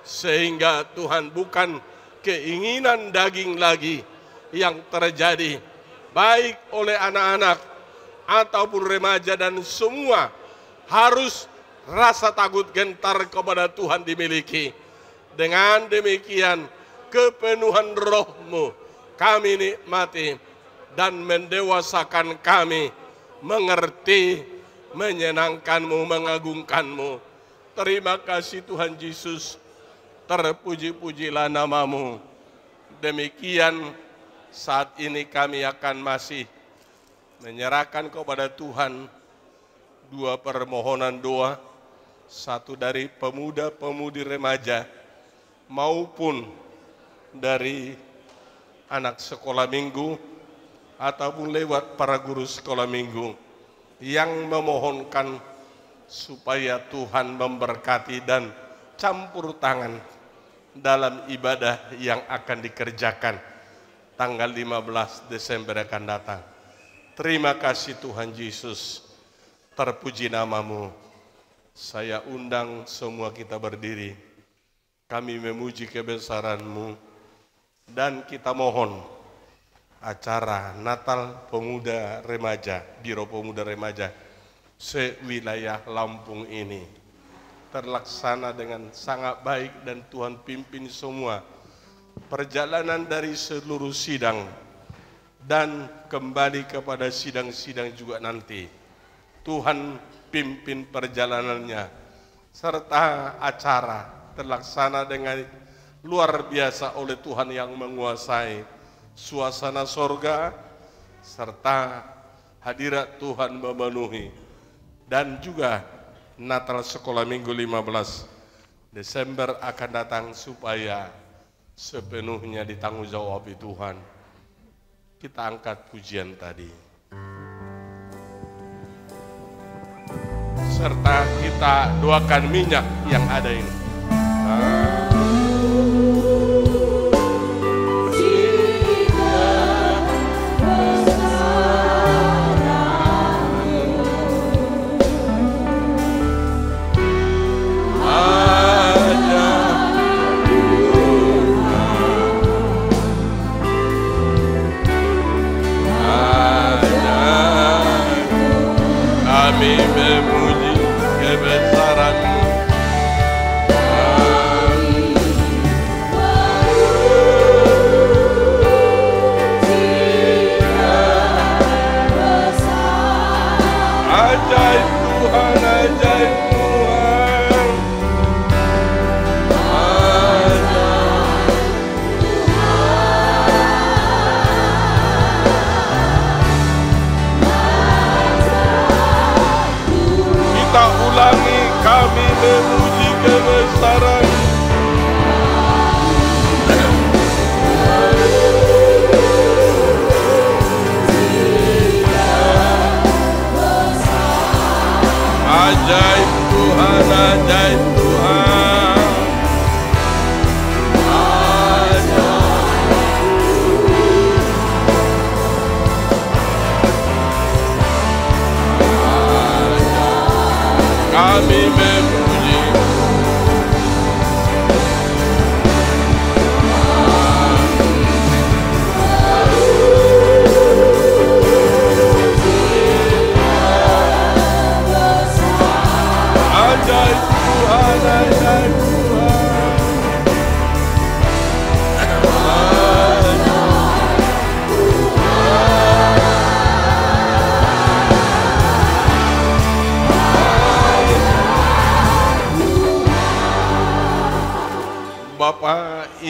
sehingga Tuhan bukan keinginan daging lagi yang terjadi, baik oleh anak-anak ataupun remaja, dan semua harus rasa takut gentar kepada Tuhan dimiliki. Dengan demikian kepenuhan Roh-Mu kami nikmati dan mendewasakan kami mengerti, menyenangkan-Mu, mengagungkan-Mu. Terima kasih Tuhan Yesus, terpuji-pujilah nama-Mu. Demikian saat ini kami akan masih menyerahkan kepada Tuhan dua permohonan doa, satu dari pemuda-pemudi remaja maupun dari anak sekolah minggu ataupun lewat para guru sekolah minggu yang memohonkan supaya Tuhan memberkati dan campur tangan dalam ibadah yang akan dikerjakan tanggal 15 Desember akan datang. Terima kasih Tuhan Yesus, terpuji nama-Mu. Saya undang semua kita berdiri, kami memuji kebesaran-Mu, dan kita mohon acara Natal Pemuda Remaja, Biro Pemuda Remaja sewilayah Lampung ini terlaksana dengan sangat baik, dan Tuhan pimpin semua perjalanan dari seluruh sidang dan kembali kepada sidang-sidang juga nanti. Tuhan pimpin perjalanannya, serta acara terlaksana dengan luar biasa oleh Tuhan yang menguasai suasana sorga, serta hadirat Tuhan memenuhi. Dan juga Natal Sekolah Minggu 15 Desember akan datang supaya sepenuhnya ditanggung jawab Tuhan. Kita angkat pujian tadi, serta kita doakan minyak yang ada ini. Kami memuji kebesaran-Mu.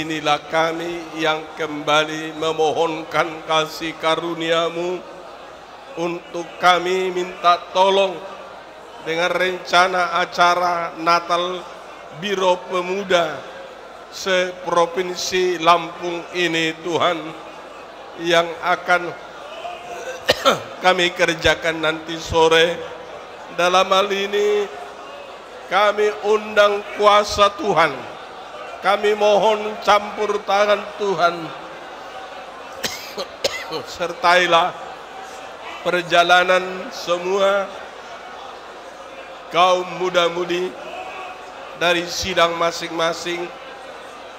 inilah kami yang kembali memohonkan kasih karunia-Mu untuk kami minta tolong dengan rencana acara Natal Biro Pemuda seprovinsi Lampung ini Tuhan, yang akan kami kerjakan nanti sore. Dalam hal ini kami undang kuasa Tuhan, kami mohon campur tangan Tuhan. Sertailah perjalanan semua kaum muda-mudi dari sidang masing-masing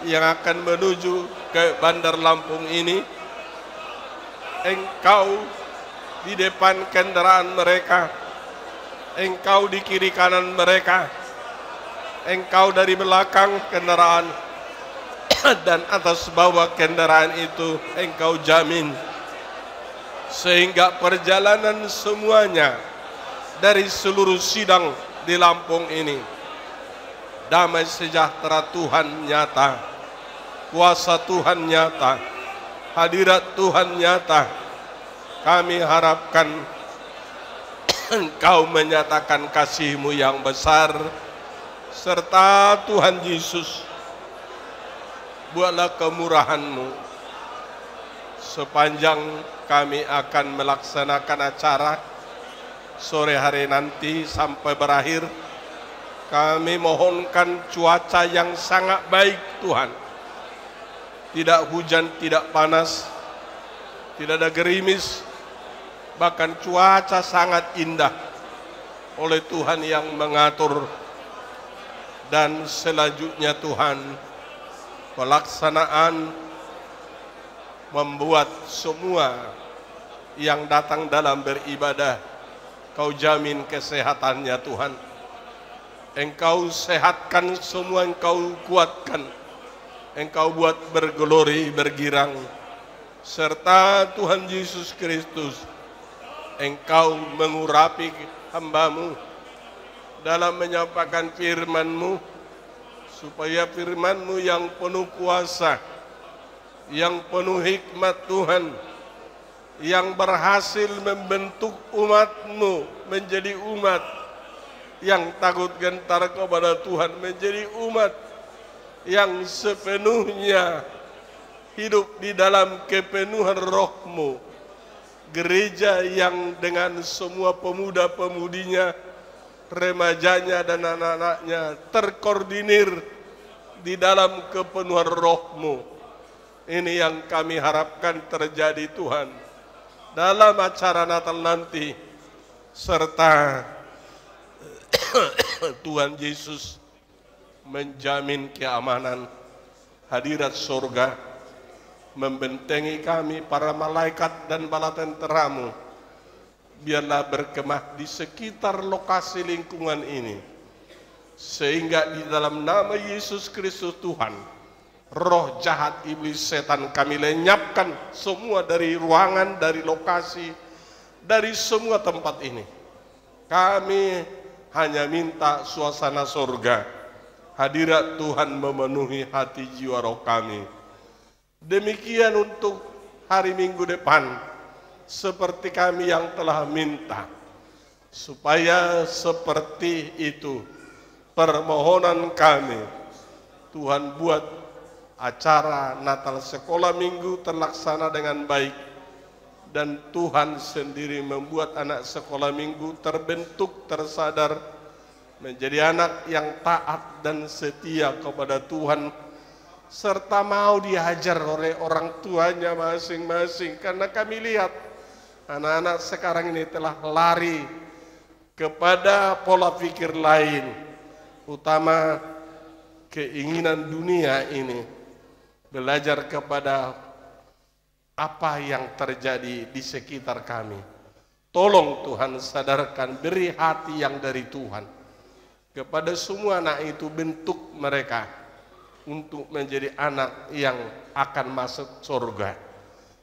yang akan menuju ke Bandar Lampung ini. Engkau di depan kendaraan mereka, Engkau di kiri kanan mereka, Engkau dari belakang kendaraan dan atas bawah kendaraan itu Engkau jamin, sehingga perjalanan semuanya dari seluruh sidang di Lampung ini damai sejahtera Tuhan nyata, kuasa Tuhan nyata, hadirat Tuhan nyata. Kami harapkan Engkau menyatakan kasih-Mu yang besar, serta Tuhan Yesus, buatlah kemurahan-Mu sepanjang kami akan melaksanakan acara sore hari nanti sampai berakhir. Kami mohonkan cuaca yang sangat baik Tuhan, tidak hujan, tidak panas, tidak ada gerimis, bahkan cuaca sangat indah oleh Tuhan yang mengatur. Dan selanjutnya Tuhan, pelaksanaan membuat semua yang datang dalam beribadah, Kau jamin kesehatannya Tuhan. Engkau sehatkan semua, Engkau kuatkan, Engkau buat bergelori, bergirang. Serta Tuhan Yesus Kristus, Engkau mengurapi hamba-Mu dalam menyampaikan firman-Mu, supaya firman-Mu yang penuh kuasa, yang penuh hikmat Tuhan, yang berhasil membentuk umat-Mu menjadi umat yang takut gentar kepada Tuhan, menjadi umat yang sepenuhnya hidup di dalam kepenuhan Roh-Mu, gereja yang dengan semua pemuda-pemudinya, remajanya dan anak-anaknya terkoordinir di dalam kepenuhan Roh-Mu. Ini yang kami harapkan terjadi Tuhan dalam acara Natal nanti, serta Tuhan Yesus menjamin keamanan, hadirat surga, membentengi kami para malaikat dan bala tentera-Mu. Biarlah berkemah di sekitar lokasi lingkungan ini, sehingga di dalam nama Yesus Kristus Tuhan, roh jahat iblis setan kami lenyapkan semua dari ruangan, dari lokasi, dari semua tempat ini. Kami hanya minta suasana surga, hadirat Tuhan memenuhi hati jiwa roh kami. Demikian untuk hari Minggu depan, seperti kami yang telah minta, supaya seperti itu permohonan kami. Tuhan buat acara Natal Sekolah Minggu terlaksana dengan baik, dan Tuhan sendiri membuat anak sekolah minggu terbentuk, tersadar, menjadi anak yang taat dan setia kepada Tuhan, serta mau diajar oleh orang tuanya masing-masing. Karena kami lihat anak-anak sekarang ini telah lari kepada pola pikir lain, utama keinginan dunia ini, belajar kepada apa yang terjadi di sekitar kami. Tolong Tuhan sadarkan, beri hati yang dari Tuhan kepada semua anak itu, bentuk mereka untuk menjadi anak yang akan masuk surga.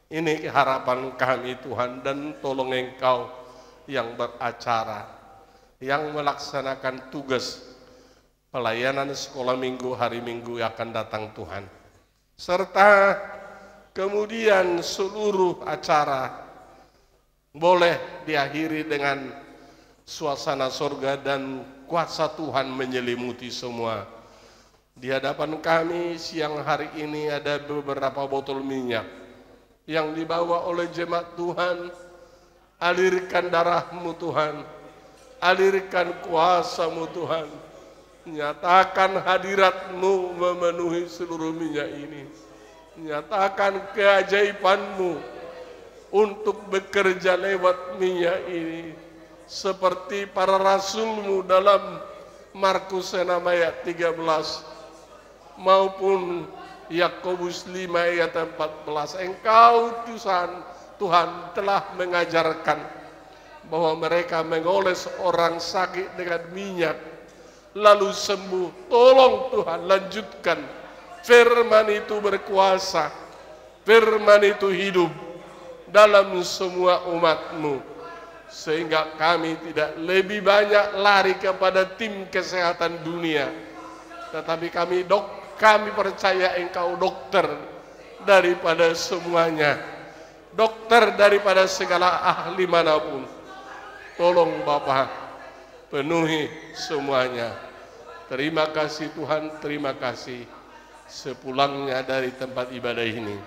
Ini harapan kami Tuhan, dan tolong Engkau yang beracara, yang melaksanakan tugas pelayanan sekolah minggu hari Minggu yang akan datang Tuhan. serta kemudian seluruh acara boleh diakhiri dengan suasana surga dan kuasa Tuhan menyelimuti semua. Di hadapan kami siang hari ini ada beberapa botol minyak yang dibawa oleh jemaat Tuhan. Alirkan darah-Mu Tuhan, alirkan kuasa-Mu Tuhan, nyatakan hadirat-Mu memenuhi seluruh minyak ini, nyatakan keajaiban-Mu untuk bekerja lewat minyak ini, seperti para rasul-Mu dalam Markus 6 ayat 13 maupun Yakobus 5 ayat 14. Engkau Tuhan telah mengajarkan bahwa mereka mengoles orang sakit dengan minyak lalu sembuh. Tolong Tuhan lanjutkan, firman itu berkuasa, firman itu hidup dalam semua umat-Mu, sehingga kami tidak lebih banyak lari kepada tim kesehatan dunia, tetapi kami percaya Engkau dokter daripada semuanya, dokter daripada segala ahli manapun. Tolong Bapa, penuhi semuanya. Terima kasih Tuhan, terima kasih. Sepulangnya dari tempat ibadah ini,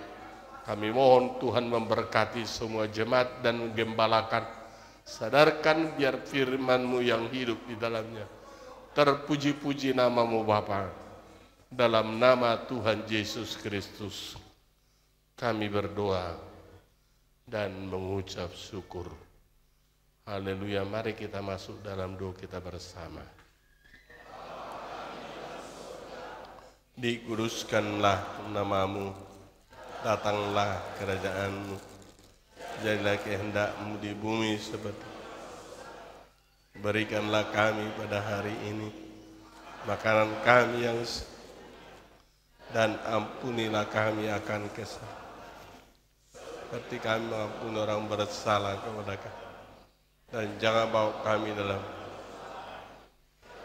kami mohon Tuhan memberkati semua jemaat dan menggembalakan. Sadarkan biar firman-Mu yang hidup di dalamnya. Terpuji-puji nama-Mu Bapa. Dalam nama Tuhan Yesus Kristus kami berdoa dan mengucap syukur. Haleluya. Mari kita masuk dalam doa kita bersama. Dikuduskanlah nama-Mu, datanglah kerajaan-Mu, jadilah kehendak-Mu di bumi seperti. Berikanlah kami pada hari ini makanan kami yang dan ampunilah kami akan kesalahan seperti kami mengampuni orang bersalah kepada kami, dan jangan bawa kami dalam,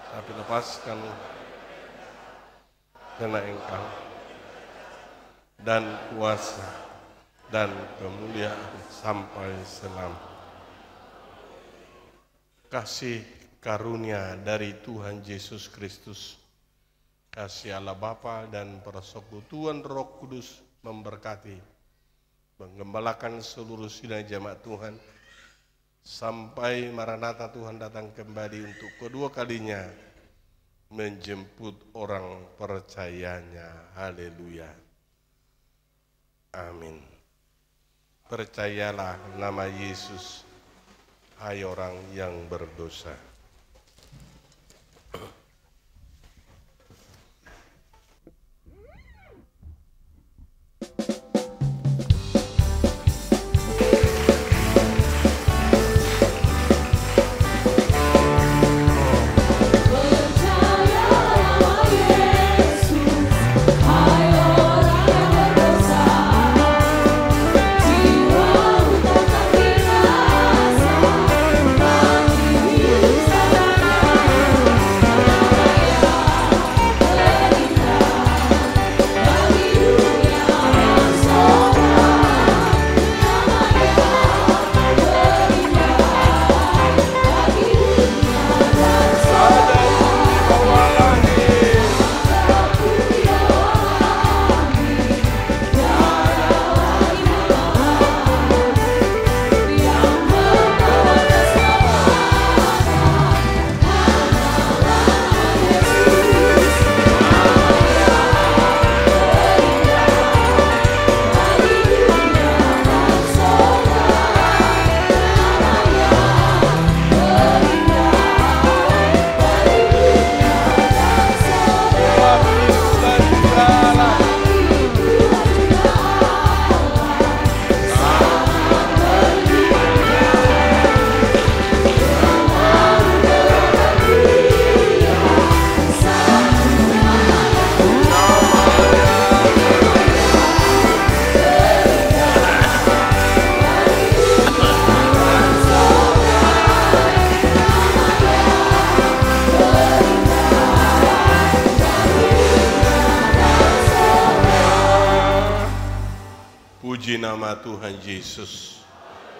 tapi lepaskan karena Engkau dan kuasa dan kemuliaan sampai selamanya. Kasih karunia dari Tuhan Yesus Kristus, kasih Allah Bapa dan persekutuan Roh Kudus memberkati, menggembalakan seluruh sidang jemaat Tuhan sampai Maranatha Tuhan datang kembali untuk kedua kalinya menjemput orang percayanya. Haleluya. Amin. Percayalah nama Yesus, hai orang yang berdosa. Jiwa tak binasa, bagi Puji nama Tuhan Yesus.